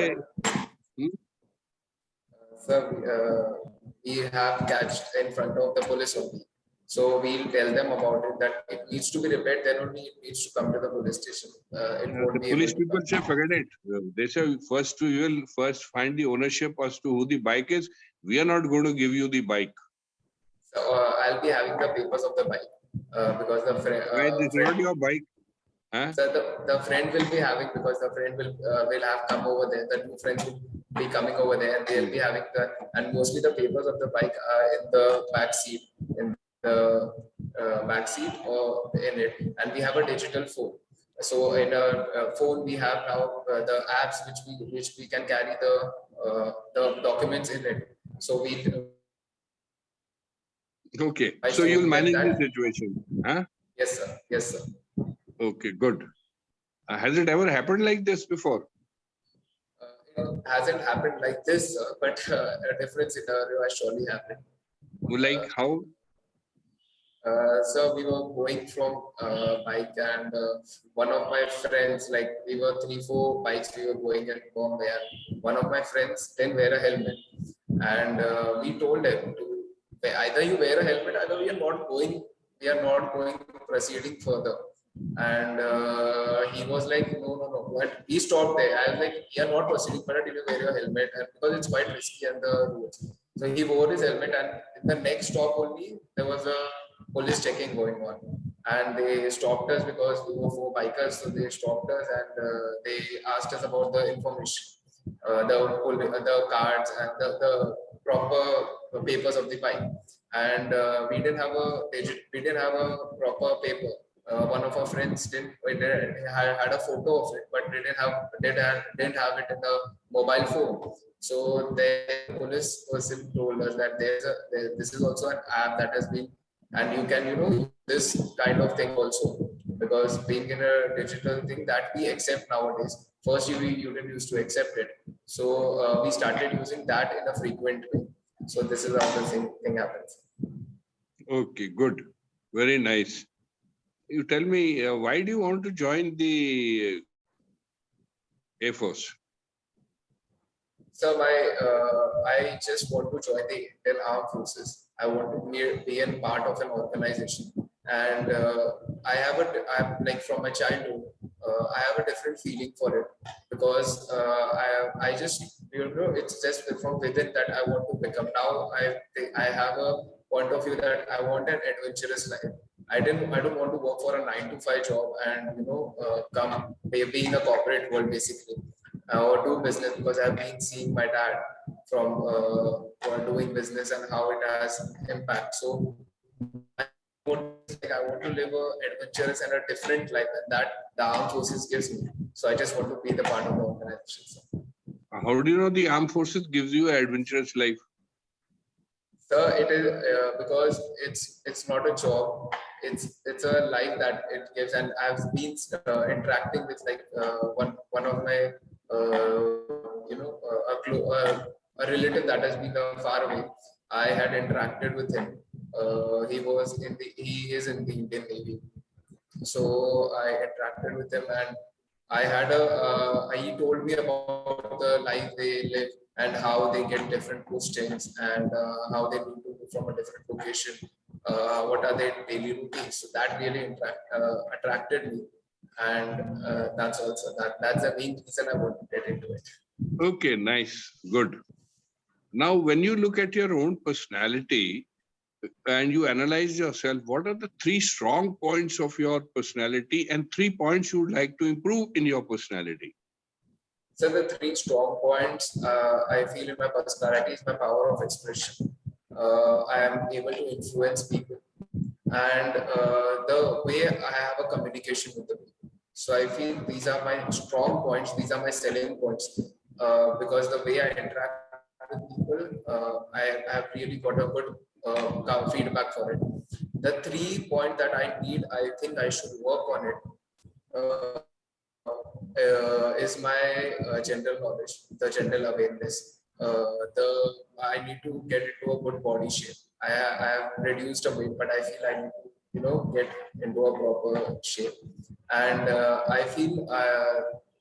we have catched in front of the police only. So we'll tell them about it, that it needs to be repaired, then only it needs to come to the police station. The police people say, forget it. They say, first we will first find the ownership as to who the bike is. We are not going to give you the bike. So I'll be having the papers of the bike, because the friend. Why is this not your bike? Huh? So the friend will be having, because the friend will have come over there. The two friends will be coming over there, and they'll be having and mostly the papers of the bike are in the back seat, back seat or in it, and we have a digital phone. So in a phone we have now the apps which we can carry the documents in it. So we. Okay, so you'll manage the situation, huh? Yes, sir. Yes, sir. Okay, good. Has it ever happened like this before? It hasn't happened like this, but a different scenario has surely happened. Like how? So we were going from bike, and one of my friends, like we were 3-4 bikes, we were going in Bombay, and one of my friends didn't wear a helmet, and we told him to either you wear a helmet, either we are not going proceeding further. And he was like, no, but he stopped there. I was like, we are not proceeding further till you wear your helmet, and because it's quite risky on the roads. So he wore his helmet, and in the next stop only there was a police checking going on, and they stopped us because we were 4 bikers. So they stopped us, and they asked us about the information, the cards and the proper papers of the bike. And we didn't have a proper paper. One of our friends had a photo of it, but didn't have it in the mobile phone. So the police person told us that this is also an app that has been, and you can use this kind of thing also, because being in a digital thing that we accept nowadays. First you didn't used to accept it, so we started using that in a frequent way. So this is how the thing happens. Okay, good, very nice. You tell me, why do you want to join the Air Force? So I just want to join the Indian Armed Forces. I want to be a part of an organization, and I'm like from my childhood, I have a different feeling for it, because I just it's just from within that I want to become. Now I have a point of view that I want an adventurous life. I don't want to work for a 9-to-5 job and come be in a corporate world basically, or do business, because I've been seeing my dad from doing business and how it has impact. So I want to live a adventurous and a different life, and that the armed forces gives me. So I just want to be the part of the organization. How do you know the armed forces gives you an adventurous life? So it is because it's not a job. It's a life that it gives, and I've been interacting with like one of my a relative that has been far away. I had interacted with him, He is in the Indian Navy. So I interacted with him, and I had he told me about the life they live and how they get different postings and how they need to move from a different location. What are their daily routines? So that really attracted me, and that's the main reason I want to get into it. Okay, nice, good. Now, when you look at your own personality and you analyze yourself, what are the 3 strong points of your personality and 3 points you would like to improve in your personality? So the 3 strong points I feel in my personality is my power of expression. I am able to influence people, and the way I have a communication with the people. So I feel these are my strong points. These are my selling points because the way I interact with people, I have really got a good feedback for it. The 3 point that I need, I think I should work on it. Is my general knowledge, the general awareness. I need to get into a good body shape. I have reduced a weight, but I feel I need to get into a proper shape. And I feel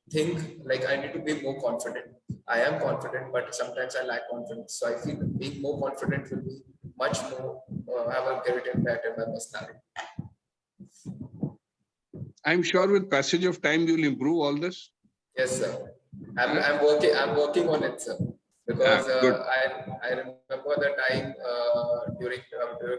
think like I need to be more confident. I am confident, but sometimes I lack confidence. So I feel being more confident will be much more have a great impact on my personality. I'm sure with passage of time, you'll improve all this. Yes, sir. I'm working on it, sir. Because I remember the time during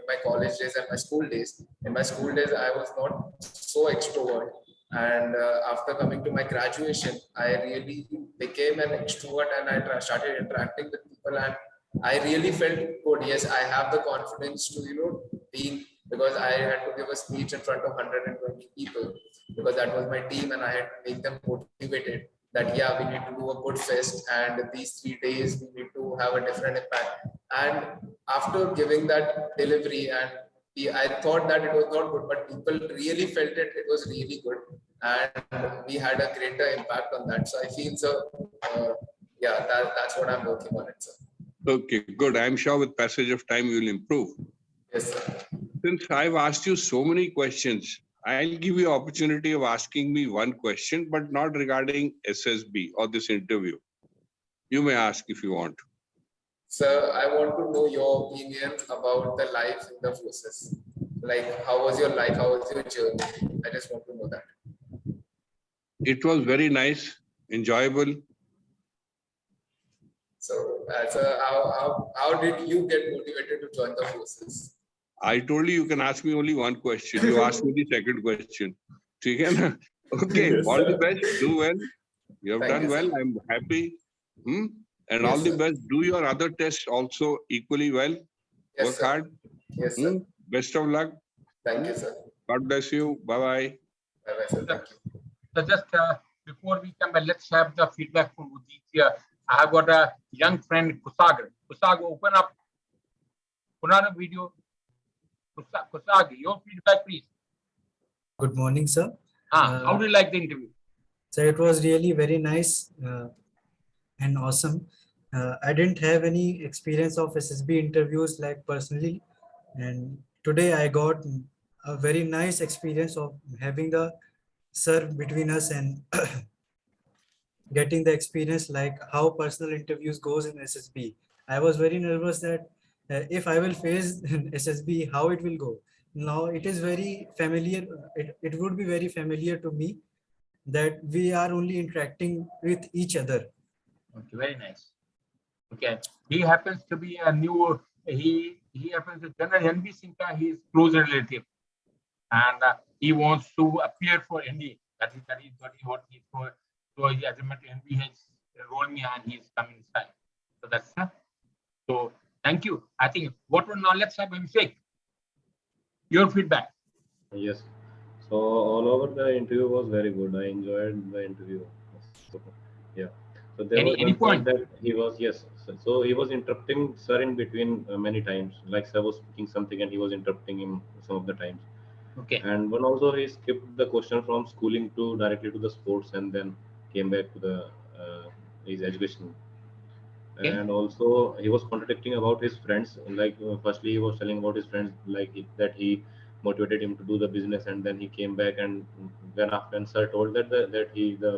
my college days and my school days. In my school days, I was not so extrovert, and after coming to my graduation, I really became an extrovert, and I started interacting with people, and I really felt good. Yes, I have the confidence to be, because I had to give a speech in front of 120 people, because that was my team, and I had to make them motivated that yeah, we need to do a good fest, and these 3 days we need to have a different impact. And after giving that delivery, and I thought that it was not good, but people really felt it. It was really good, and we had a greater impact on that. So I feel so. Yeah, that's what I'm working on it, sir. Okay, good. I'm sure with passage of time, you'll improve. Yes, sir. Since I've asked you so many questions, I'll give you opportunity of asking me one question, but not regarding SSB or this interview. You may ask if you want. Sir, I want to know your opinion about the life in the forces. Like, how was your life? How was your journey? I just want to know that. It was very nice, enjoyable. So, how did you get motivated to join the forces? I told you can ask me only one question. You asked me the second question. Okay, Yes, all sir. the best. Do well. You have Thank done you, well. sir. I'm happy. And Yes, all the sir. best. Do your other tests also equally well. Yes, Work sir. hard. Yes, sir. Best of luck. Thank you, sir. God bless you. Bye-bye. Bye-bye, sir. Thank you. So just before we come back, let's have the feedback from Udit here. I have got a young friend, Kusag. Kusag, open up another video. Kusag, your feedback, please. Good morning, sir. How do you like the interview? So it was really very nice and awesome. I didn't have any experience of SSB interviews like personally, and today I got a very nice experience of having the sir between us and getting the experience like how personal interviews goes in SSB. I was very nervous that if I will face SSB, how it will go. Now it is very familiar. It would be very familiar to me that we are only interacting with each other. Okay, very nice. Okay, he happens to be a new. He happens to General NB Sinha. He is close relative, and he wants to appear for ND. That is what he's for. So he has met NB has enrolled me, and he's coming inside. So that's so. Thank you. I think what will now let's have Abhishek. Your feedback. Yes. So all over the interview was very good. I enjoyed the interview. So, yeah. So there was Any one point? point that he was So he was interrupting sir in between many times. Like sir was speaking something and he was interrupting him some of the times. Okay. And one also he skipped the question from schooling to directly to the sports and then came back to the his education. And also he was contradicting about his friends. Like firstly, he was telling about his friends, like that he motivated him to do the business, and then he came back, and when sir told that the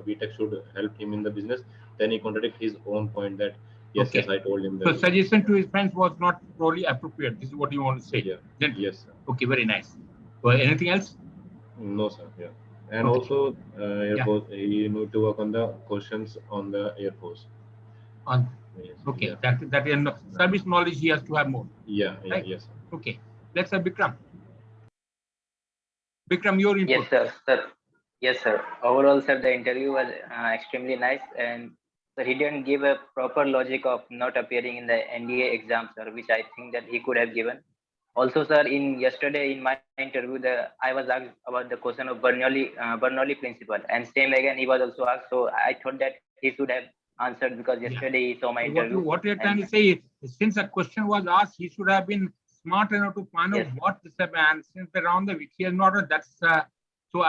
BTech should help him in the business, then he contradicted his own point that yes, I told him So that. suggestion to his friends was not probably appropriate. This is what you want to say. Yeah. Then, Yes, sir. okay, very nice. Well, anything else? No, sir. Yeah. And Okay. also, Air Force, he need to work on the questions on the Air Force. On Yes. okay, Yeah. that in service knowledge he has to have more. Yeah. Right? Yes. Okay. Let's have Bikram. Bikram, your input. Yes, sir. Yes, sir. Overall, sir, the interview was extremely nice, and sir, he didn't give a proper logic of not appearing in the NDA exam, sir, which I think that he could have given. Also, sir, in yesterday in my interview, I was asked about the question of Bernoulli principle, and same again he was also asked. So I thought that he should have answered because yesterday he saw my interview. What you're trying to say is, since a question was asked, he should have been smart enough to find out what this is, and since around the which he has not, that's so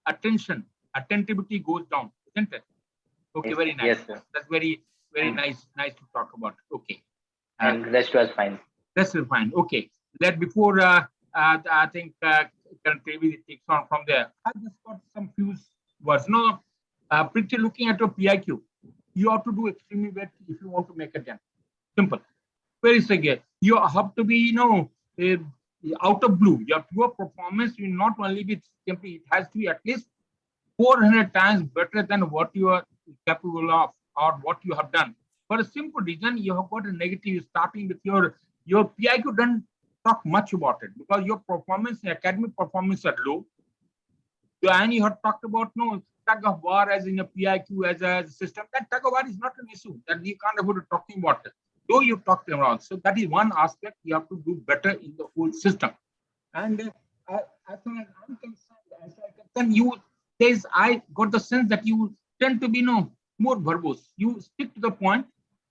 attentivity goes down, isn't it? Okay, Yes, very nice. yes, sir. That's very nice to talk about. Okay, And rest was fine. that's fine. Okay, that before I think Devi takes on from there. I just got some few words. No, Prithu, looking at your PIQ, you have to do extremely well if you want to make a jump. Simple. Very simple. You have to be, out of blue. Your performance will not only be simply, it has to be at least 400 times better than what you are capable of or what you have done. For a simple reason, you have got a negative starting with your PIQ doesn't talk much about it because your performance, academic performance are low. And you have talked about tug of war as in a PIQ as a system. That tug of war is not an issue that you can't avoid talking about it. Though you talked about. So that is one aspect you have to do better in the whole system. And as far as I'm concerned, I got the sense that you tend to be more verbose. You stick to the point.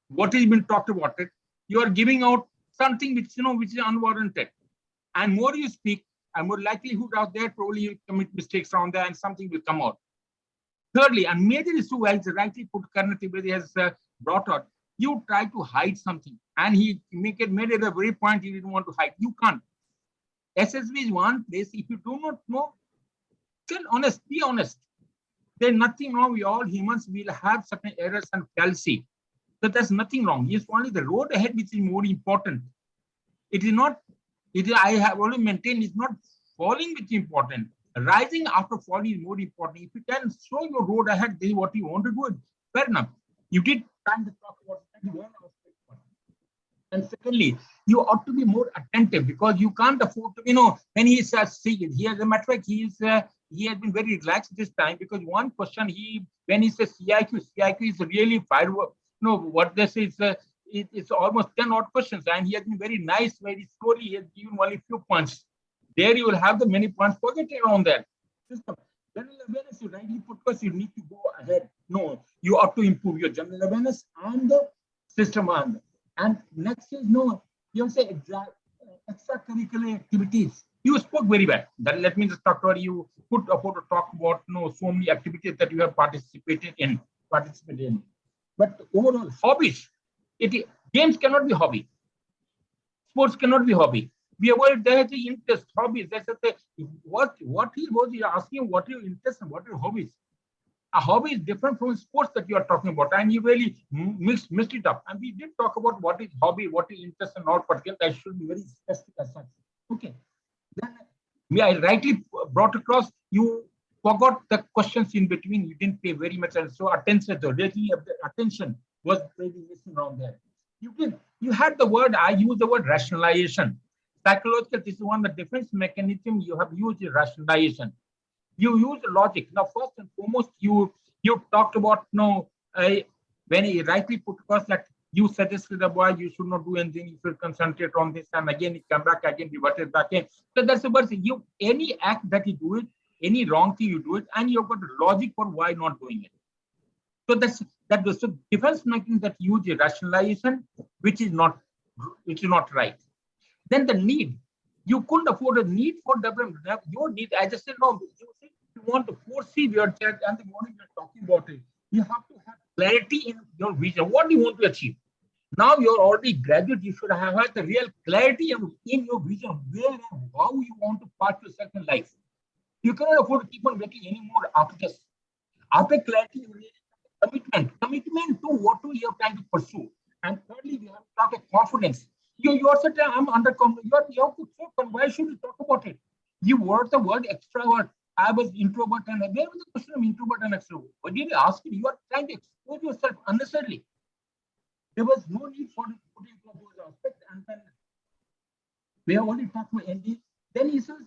What has been talked about it. You are giving out something which is unwarranted. And more you speak, and more likelihood out there, probably you'll commit mistakes around there and something will come out. Thirdly, and major issue, as rightly put, Contaminative has brought out, you try to hide something. And he made it a very point you didn't want to hide. You can't. SSB is one place. If you do not know, tell honest, be honest. There's nothing wrong. We all humans will have certain errors and fallacy. So there's nothing wrong. It's only the road ahead which is more important. It is not. I have always maintained it's not falling which is important. Rising after falling is more important. If you can show your road ahead, this is what you want to do. Fair enough. You did time to talk about one aspect. And secondly, you ought to be more attentive because you can't afford to, when he says, he as a matter of fact, he has been very relaxed this time because one question when he says CIQ is really firework. What they say is it's almost 10 odd questions, and he has been very nice, very slowly. He has given only few points. There you will have the many points. Forget it on that system. General awareness, you rightly put, because you need to go ahead. No, you ought to improve your general awareness and the system. And next is you say extracurricular activities. You spoke very well. That let me just talk about you could afford to talk about so many activities that you have participated in. But overall, hobbies. Games cannot be hobby. Sports cannot be hobby. We avoid the interest, hobbies. That's what he was asking. What are your interests and what are your hobbies? A hobby is different from sports that you are talking about, and you really mixed it up. And we did talk about what is hobby, what is interest, and all particular. That should be very specific as such. Okay. Then I rightly brought across. You forgot the questions in between. You didn't pay very much, and so attention was really missing around there. You had the word. I used the word rationalization. Psychological. This is one of the defense mechanism you have used is rationalization. You use logic. Now, first and foremost, you talked about when he rightly put across that you suggested the boy you should not do anything, you should concentrate on this, and again it come back again, reverted back in. So that's the verse. Any act that you do it, any wrong thing you do it, and you've got logic for why not doing it. So that was the defense mechanism that use rationalization, which is not right. Then the need. You couldn't afford a need for development. Your need, I just said, no, you want to foresee your child, and the morning you're talking about it, you have to have clarity in your vision. What do you want to achieve? Now you're already graduate, you should have had the real clarity in your vision, where and how you want to pass your second life. You cannot afford to keep on working anymore after this. After clarity, you really have commitment to what you are trying to pursue. And thirdly, we have to talk of confidence. You also tell, I'm underconfident. You have to talk, why should you talk about it? You word the word extrovert. I was introvert, and there was a question of introvert and extrovert. But did you ask it? You are trying to expose yourself unnecessarily. There was no need for putting those aspects. And then we have already talked about ND. Then he says,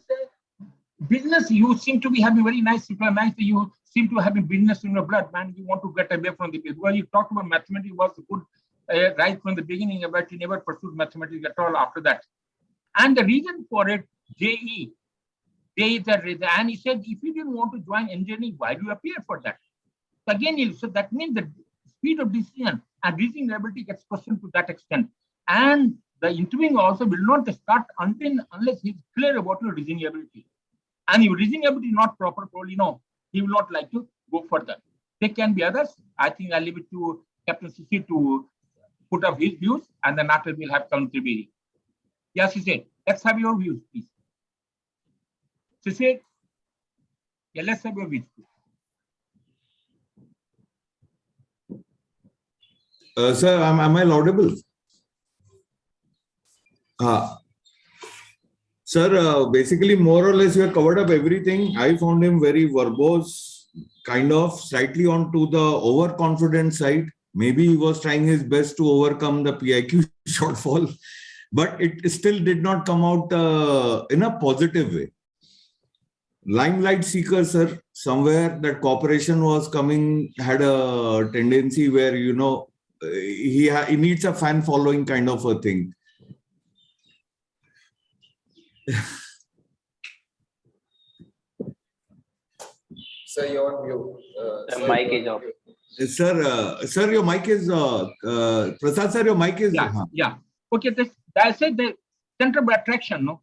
business, you seem to be having very nice, you seem to have business in your blood, man. You want to get away from the business. Well, you talked about mathematics was good right from the beginning, but you never pursued mathematics at all after that. And the reason for it, JE is the reason. And he said, if you didn't want to join engineering, why do you appear for that? So again, so that means the speed of decision and reasoning ability gets questioned to that extent. And the interviewing also will not start unless he's clear about your reasoning ability. And if reasoning ability is not proper, probably no, he will not like to go further. There can be others. I think I'll leave it to Captain Sisi to put up his views, and then after we'll have Contamination. Yes, Sisi, let's have your views, please. Sisi, yeah, let's have your views, please. Sir, am I audible? Sir, basically, more or less, you have covered up everything. I found him very verbose, kind of slightly onto the overconfident side. Maybe he was trying his best to overcome the PIQ shortfall, but it still did not come out in a positive way. Limelight seeker, sir, somewhere that cooperation was coming, had a tendency where, you know, he needs a fan following kind of a thing. Sir, you're on mute. The mic is off. Sir, your mic is Prasad sir, your mic is yeah. Okay, I said the center of attraction. No,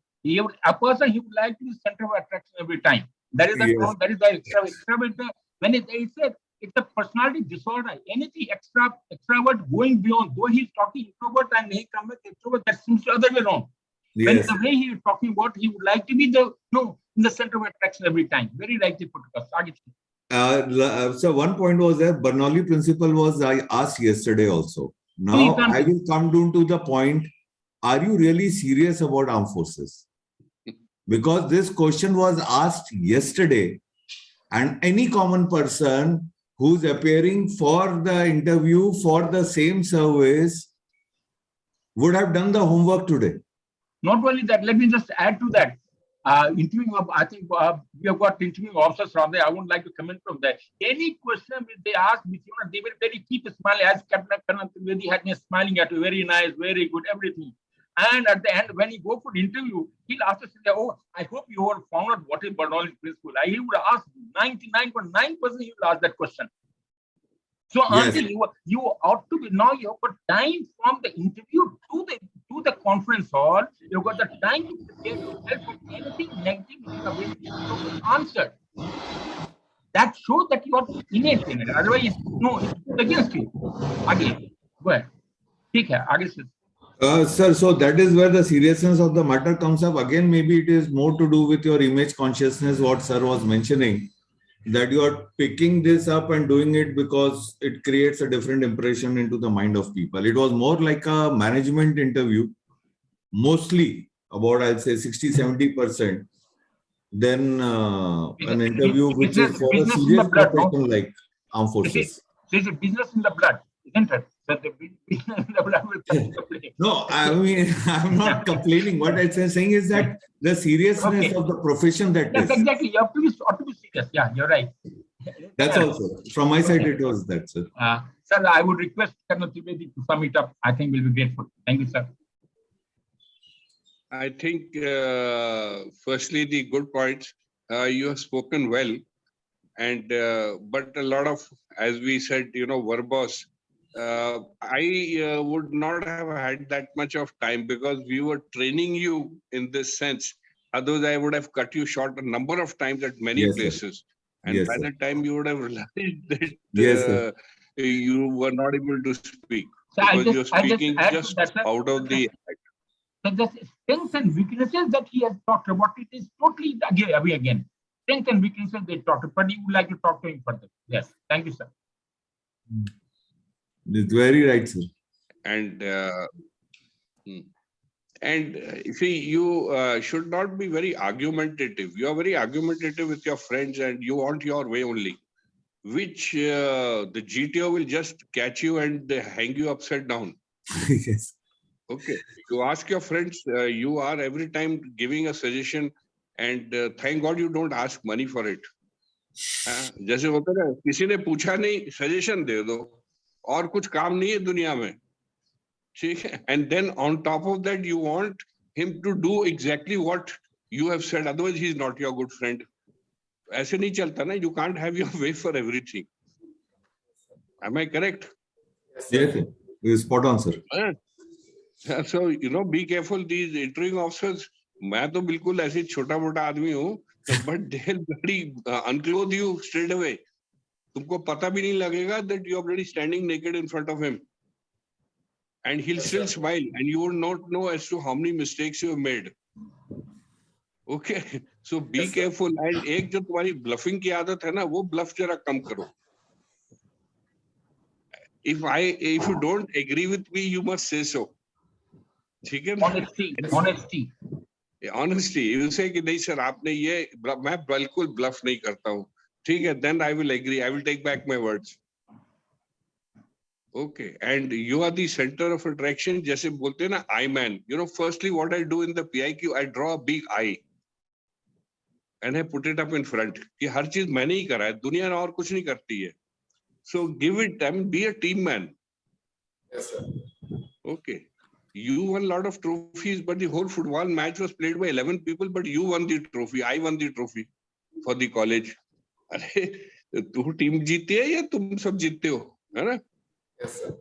a person he would like to be center of attraction every time. That is the yes. That is the extravert. When it's a personality disorder. Anything extravert going beyond. Though he's talking introvert and he comes with extrovert, that seems the other way around. When yes. the way he is talking about, he would like to be in the center of attraction every time. Very rightly put across. So one point was that Bernoulli principle was I asked yesterday also. Now I will come down to the point. Are you really serious about armed forces? Because this question was asked yesterday, and any common person who's appearing for the interview for the same service would have done the homework today. Not only that, let me just add to that. Interviewing, I think we have got interviewing officers from there. I wouldn't like to comment from that. Any question which they ask, they will very keep smiling. As Captain Contamination had me smiling at you, very nice, very good, everything. And at the end, when he go for the interview, he'll ask us, oh, I hope you have found out what is Bernoulli principle. He would ask 99.9%, he will ask that question. So yes. Until you ought to be, now you have got time from the interview to the conference hall, you've got the time to prepare yourself for anything negative you answer. That shows that you are innate in it. Otherwise, no, it's against you. Again, go ahead. Take care. Sir, so that is where the seriousness of the matter comes up. Again, maybe it is more to do with your image consciousness, what sir was mentioning, that you are picking this up and doing it because it creates a different impression into the mind of people. It was more like a management interview, mostly about, I'll say 60-70%, than an interview which is for a serious profession like armed forces. There's a business in the blood, isn't it? That the business in the blood will complain. No, I mean, I'm not complaining. What I'm saying is that the seriousness of the profession that yes, is. exactly. You have to be serious. Yeah, you're right. That's also from my side. It was that, sir. Sir, I would request Colonel Trivedi to sum it up. I think we'll be grateful. Thank you, sir. I think, firstly, the good points. You have spoken well, and but a lot of, as we said, verbose. I would not have had that much of time because we were training you in this sense. Otherwise, I would have cut you short a number of times at many places. Sir. And yes, by the time you would have realized that you were not able to speak. So I because you're just speaking add to just that, sir. out of the. So the strengths and weaknesses that he has talked about, it is totally again. Strengths and weaknesses they talked about, but you would like to talk to him further. Yes. Thank you, sir. It's very right, sir. And see, you should not be very argumentative. You are very argumentative with your friends and you want your way only, which the GTO will just catch you and hang you upside down. Yes. Okay. You ask your friends, you are every time giving a suggestion and thank God you don't ask money for it. जैसे होता है ना, किसी ने पूछा नहीं, suggestion दे दो, और कुछ काम नहीं है दुनिया में, ठीक है? And then on top of that, you want him to do exactly what you have said. Otherwise, he is not your good friend. ऐसे नहीं चलता ना. You can't have your way for everything. Am I correct? Yes, sir. You spot on, sir. So be careful. These interviewing officers. मैं तो बिल्कुल ऐसे छोटा मोटा आदमी हूँ, but they'll bloody unclothe you straight away. तुमको पता भी नहीं लगेगा that you are already standing naked in front of him, and he'll still smile, and you would not know as to how many mistakes you have made. Okay, so be careful. And एक जो तुम्हारी bluffing की आदत है ना, वो bluff जरा कम करो. If you don't agree with me, you must say so. ठीक है ना? Honesty. Honestly, you say कि नहीं सर आपने ये, मैं बिल्कुल bluff नहीं करता हूँ, ठीक है? Then I will agree. I will take back my words. Okay, and you are the center of attraction. जैसे बोलते हैं ना, I man. Firstly, what I do in the PIQ, I draw a big I, and I put it up in front. कि हर चीज मैंने ही करा है, दुनिया और कुछ नहीं करती है. So give it time. Be a team man. Yes, sir. Okay. You won a lot of trophies, but the whole football match was played by 11 people, but you won the trophy. I won the trophy for the college. अरे तू team जीती है या तुम सब जीतते हो, है ना? Yes, sir.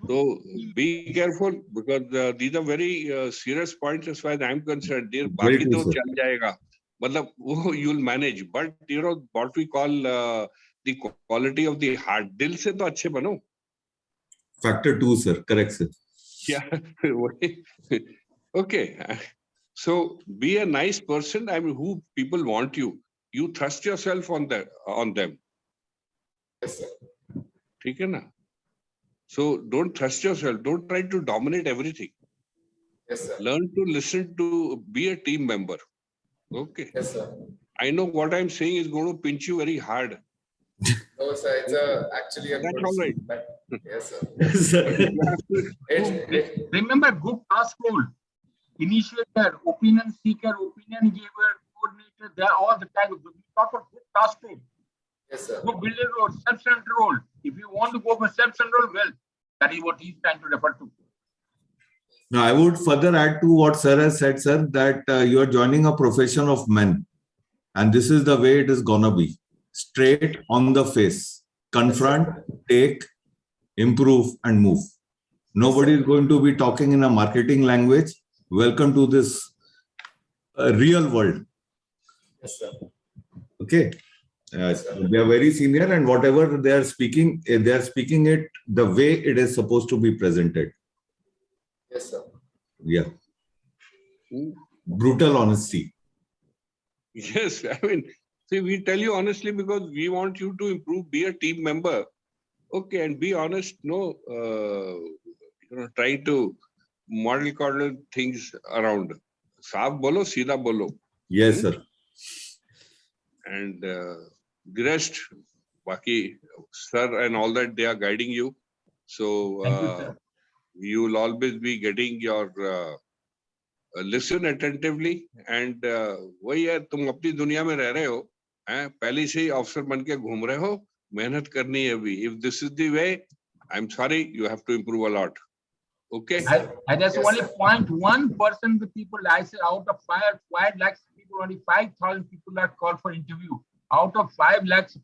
So be careful, because these are very serious points as far as I'm concerned. Dear, बाकी तो चल जाएगा, मतलब वो you'll manage, but what we call the quality of the heart. दिल से तो अच्छे बनो. Factor 2, sir. Correct, sir. Yeah. Okay. So be a nice person. I mean, who people want you. You trust yourself on them. Yes, sir. ठीक है ना? So don't trust yourself. Don't try to dominate everything. Yes, sir. Learn to listen to be a team member. Okay. Yes, sir. I know what I'm saying is going to pinch you very hard. No, sir. It's actually a That's good all right. feedback. Yes, sir. Yes, sir. Remember, good task role, initiator, opinion seeker, opinion giver, coordinator. They are all the type of we talk about good task role. Yes, sir. Go builder role, self-centered role. If you want to go for self-centered role, well, that is what he's trying to refer to. Now, I would further add to what sir has said, sir, that you are joining a profession of men, and this is the way it is gonna be. Straight on the face, confront, take, improve, and move. Nobody is going to be talking in a marketing language. Welcome to this real world. Yes, sir. Okay. They are very senior, and whatever they are speaking it the way it is supposed to be presented. Yes, sir. Yeah. Brutal honesty. Yes, I mean, see, we tell you honestly because we want you to improve, be a team member. Okay, and be honest, trying to model things around. Saaf bolo, seedha bolo. Yes, sir. And the rest, Baki, sir, and all that, they are guiding you. So you will always be getting your listen attentively. And वही है, तुम अपनी दुनिया में रह रहे हो, पहले से ही अफसर बन के घूम रहे हो, मेहनत करनी है अभी. If this is the way, I'm sorry, you have to improve a lot. Okay. I just only 0.1% the people, I say out of 5 lakhs people, only 5,000 people are called for interview. Out of 5 lakhs,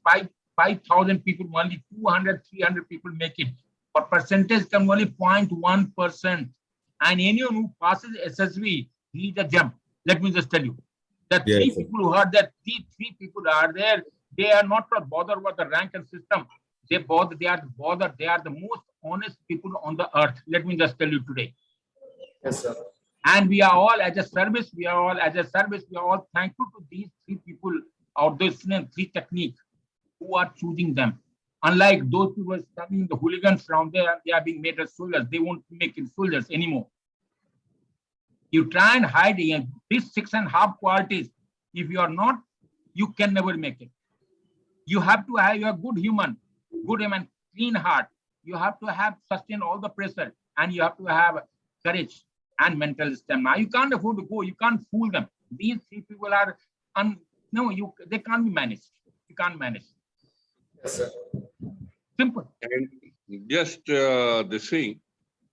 5,000 people, only 200, 300 people make it. For percentage, come only 0.1%. And anyone who passes SSV, he is a gem. Let me just tell you. The three people who heard that, three people are there. They are not bothered about the rank and system. They are the most honest people on the earth. Let me just tell you today. Yes, sir. And we are all as a service, we are all thankful to these three people out there, three techniques who are choosing them. Unlike those who were studying the hooligans around there, they are being made as soldiers. They won't make it soldiers anymore. You try and hide these 6.5 qualities. If you are not, you can never make it. You have to have your good human, clean heart. You have to have sustain all the pressure, and you have to have courage and mental stamina. You can't afford to go. You can't fool them. These three people are they can't be managed. You can't manage. Yes, sir. Simple. And just this thing,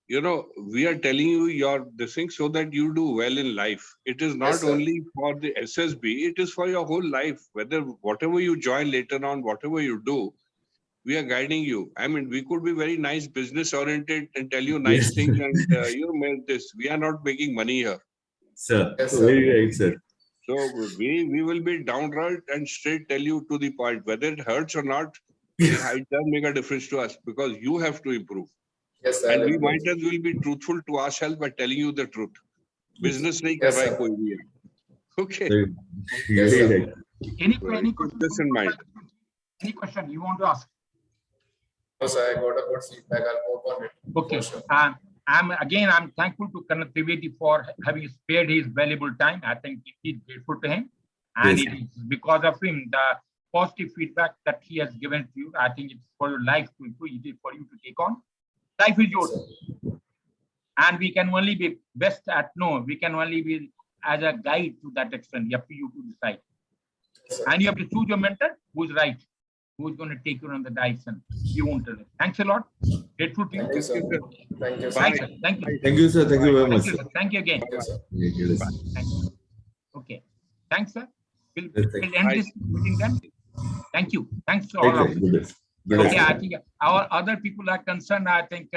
we are telling you this thing so that you do well in life. It is not Yes, sir. only for the SSB, it is for your whole life. Whatever you join later on, whatever you do, we are guiding you. I mean, we could be very nice business oriented and tell you nice Yes. things and make this. We are not making money here. Sir, Yes, sir. very right, sir. So we will be downright and straight tell you to the point. Whether it hurts or not, it doesn't make a difference to us because you have to improve. Yes, sir. And we might as well be truthful to ourselves by telling you the truth. Business nahi kar Yes, raha hai sir. koi bhi hai. Okay. Very, Yes, very sir. right. Any Keep question? this in mind. Any question you want to ask? No, sir, I got a good feedback. I'll work on it. Okay. For sure. I'm thankful to Colonel Trivedi for having spared his valuable time. I think it is grateful to him. And Yes. it is because of him, the positive feedback that he has given to you. I think it's for your life to improve. It is for you to take on. Life is yours. And we can only be best at we can only be as a guide to that extent. Up to you to decide. Yes, sir. And you have to choose your mentor who's right, who's going to take you on the direction. You won't tell it. Thanks a lot. Grateful to you. Thank you, sir. Thank you, sir. Thanks, sir. Thank you. Thank you, sir. Thank you very Thank much, you, sir. sir. Thank you again. Thank you, sir. Yes. Thank you. Okay. Thanks, sir. We'll Yes, thank end this meeting then. Thank you. Thanks to all Right, of right. you. Good. Good. Okay, I think our other people are concerned. I think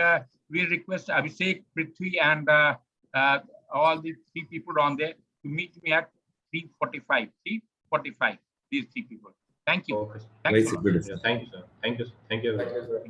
we request Abhishek, Prithu, and all these three people on there to meet me at 3:45. 3:45. These three people. Thank you. Okay. Thank Right, you. sir. Good. Yeah, thank you, sir. Thank you. Thank you. Thank you, sir.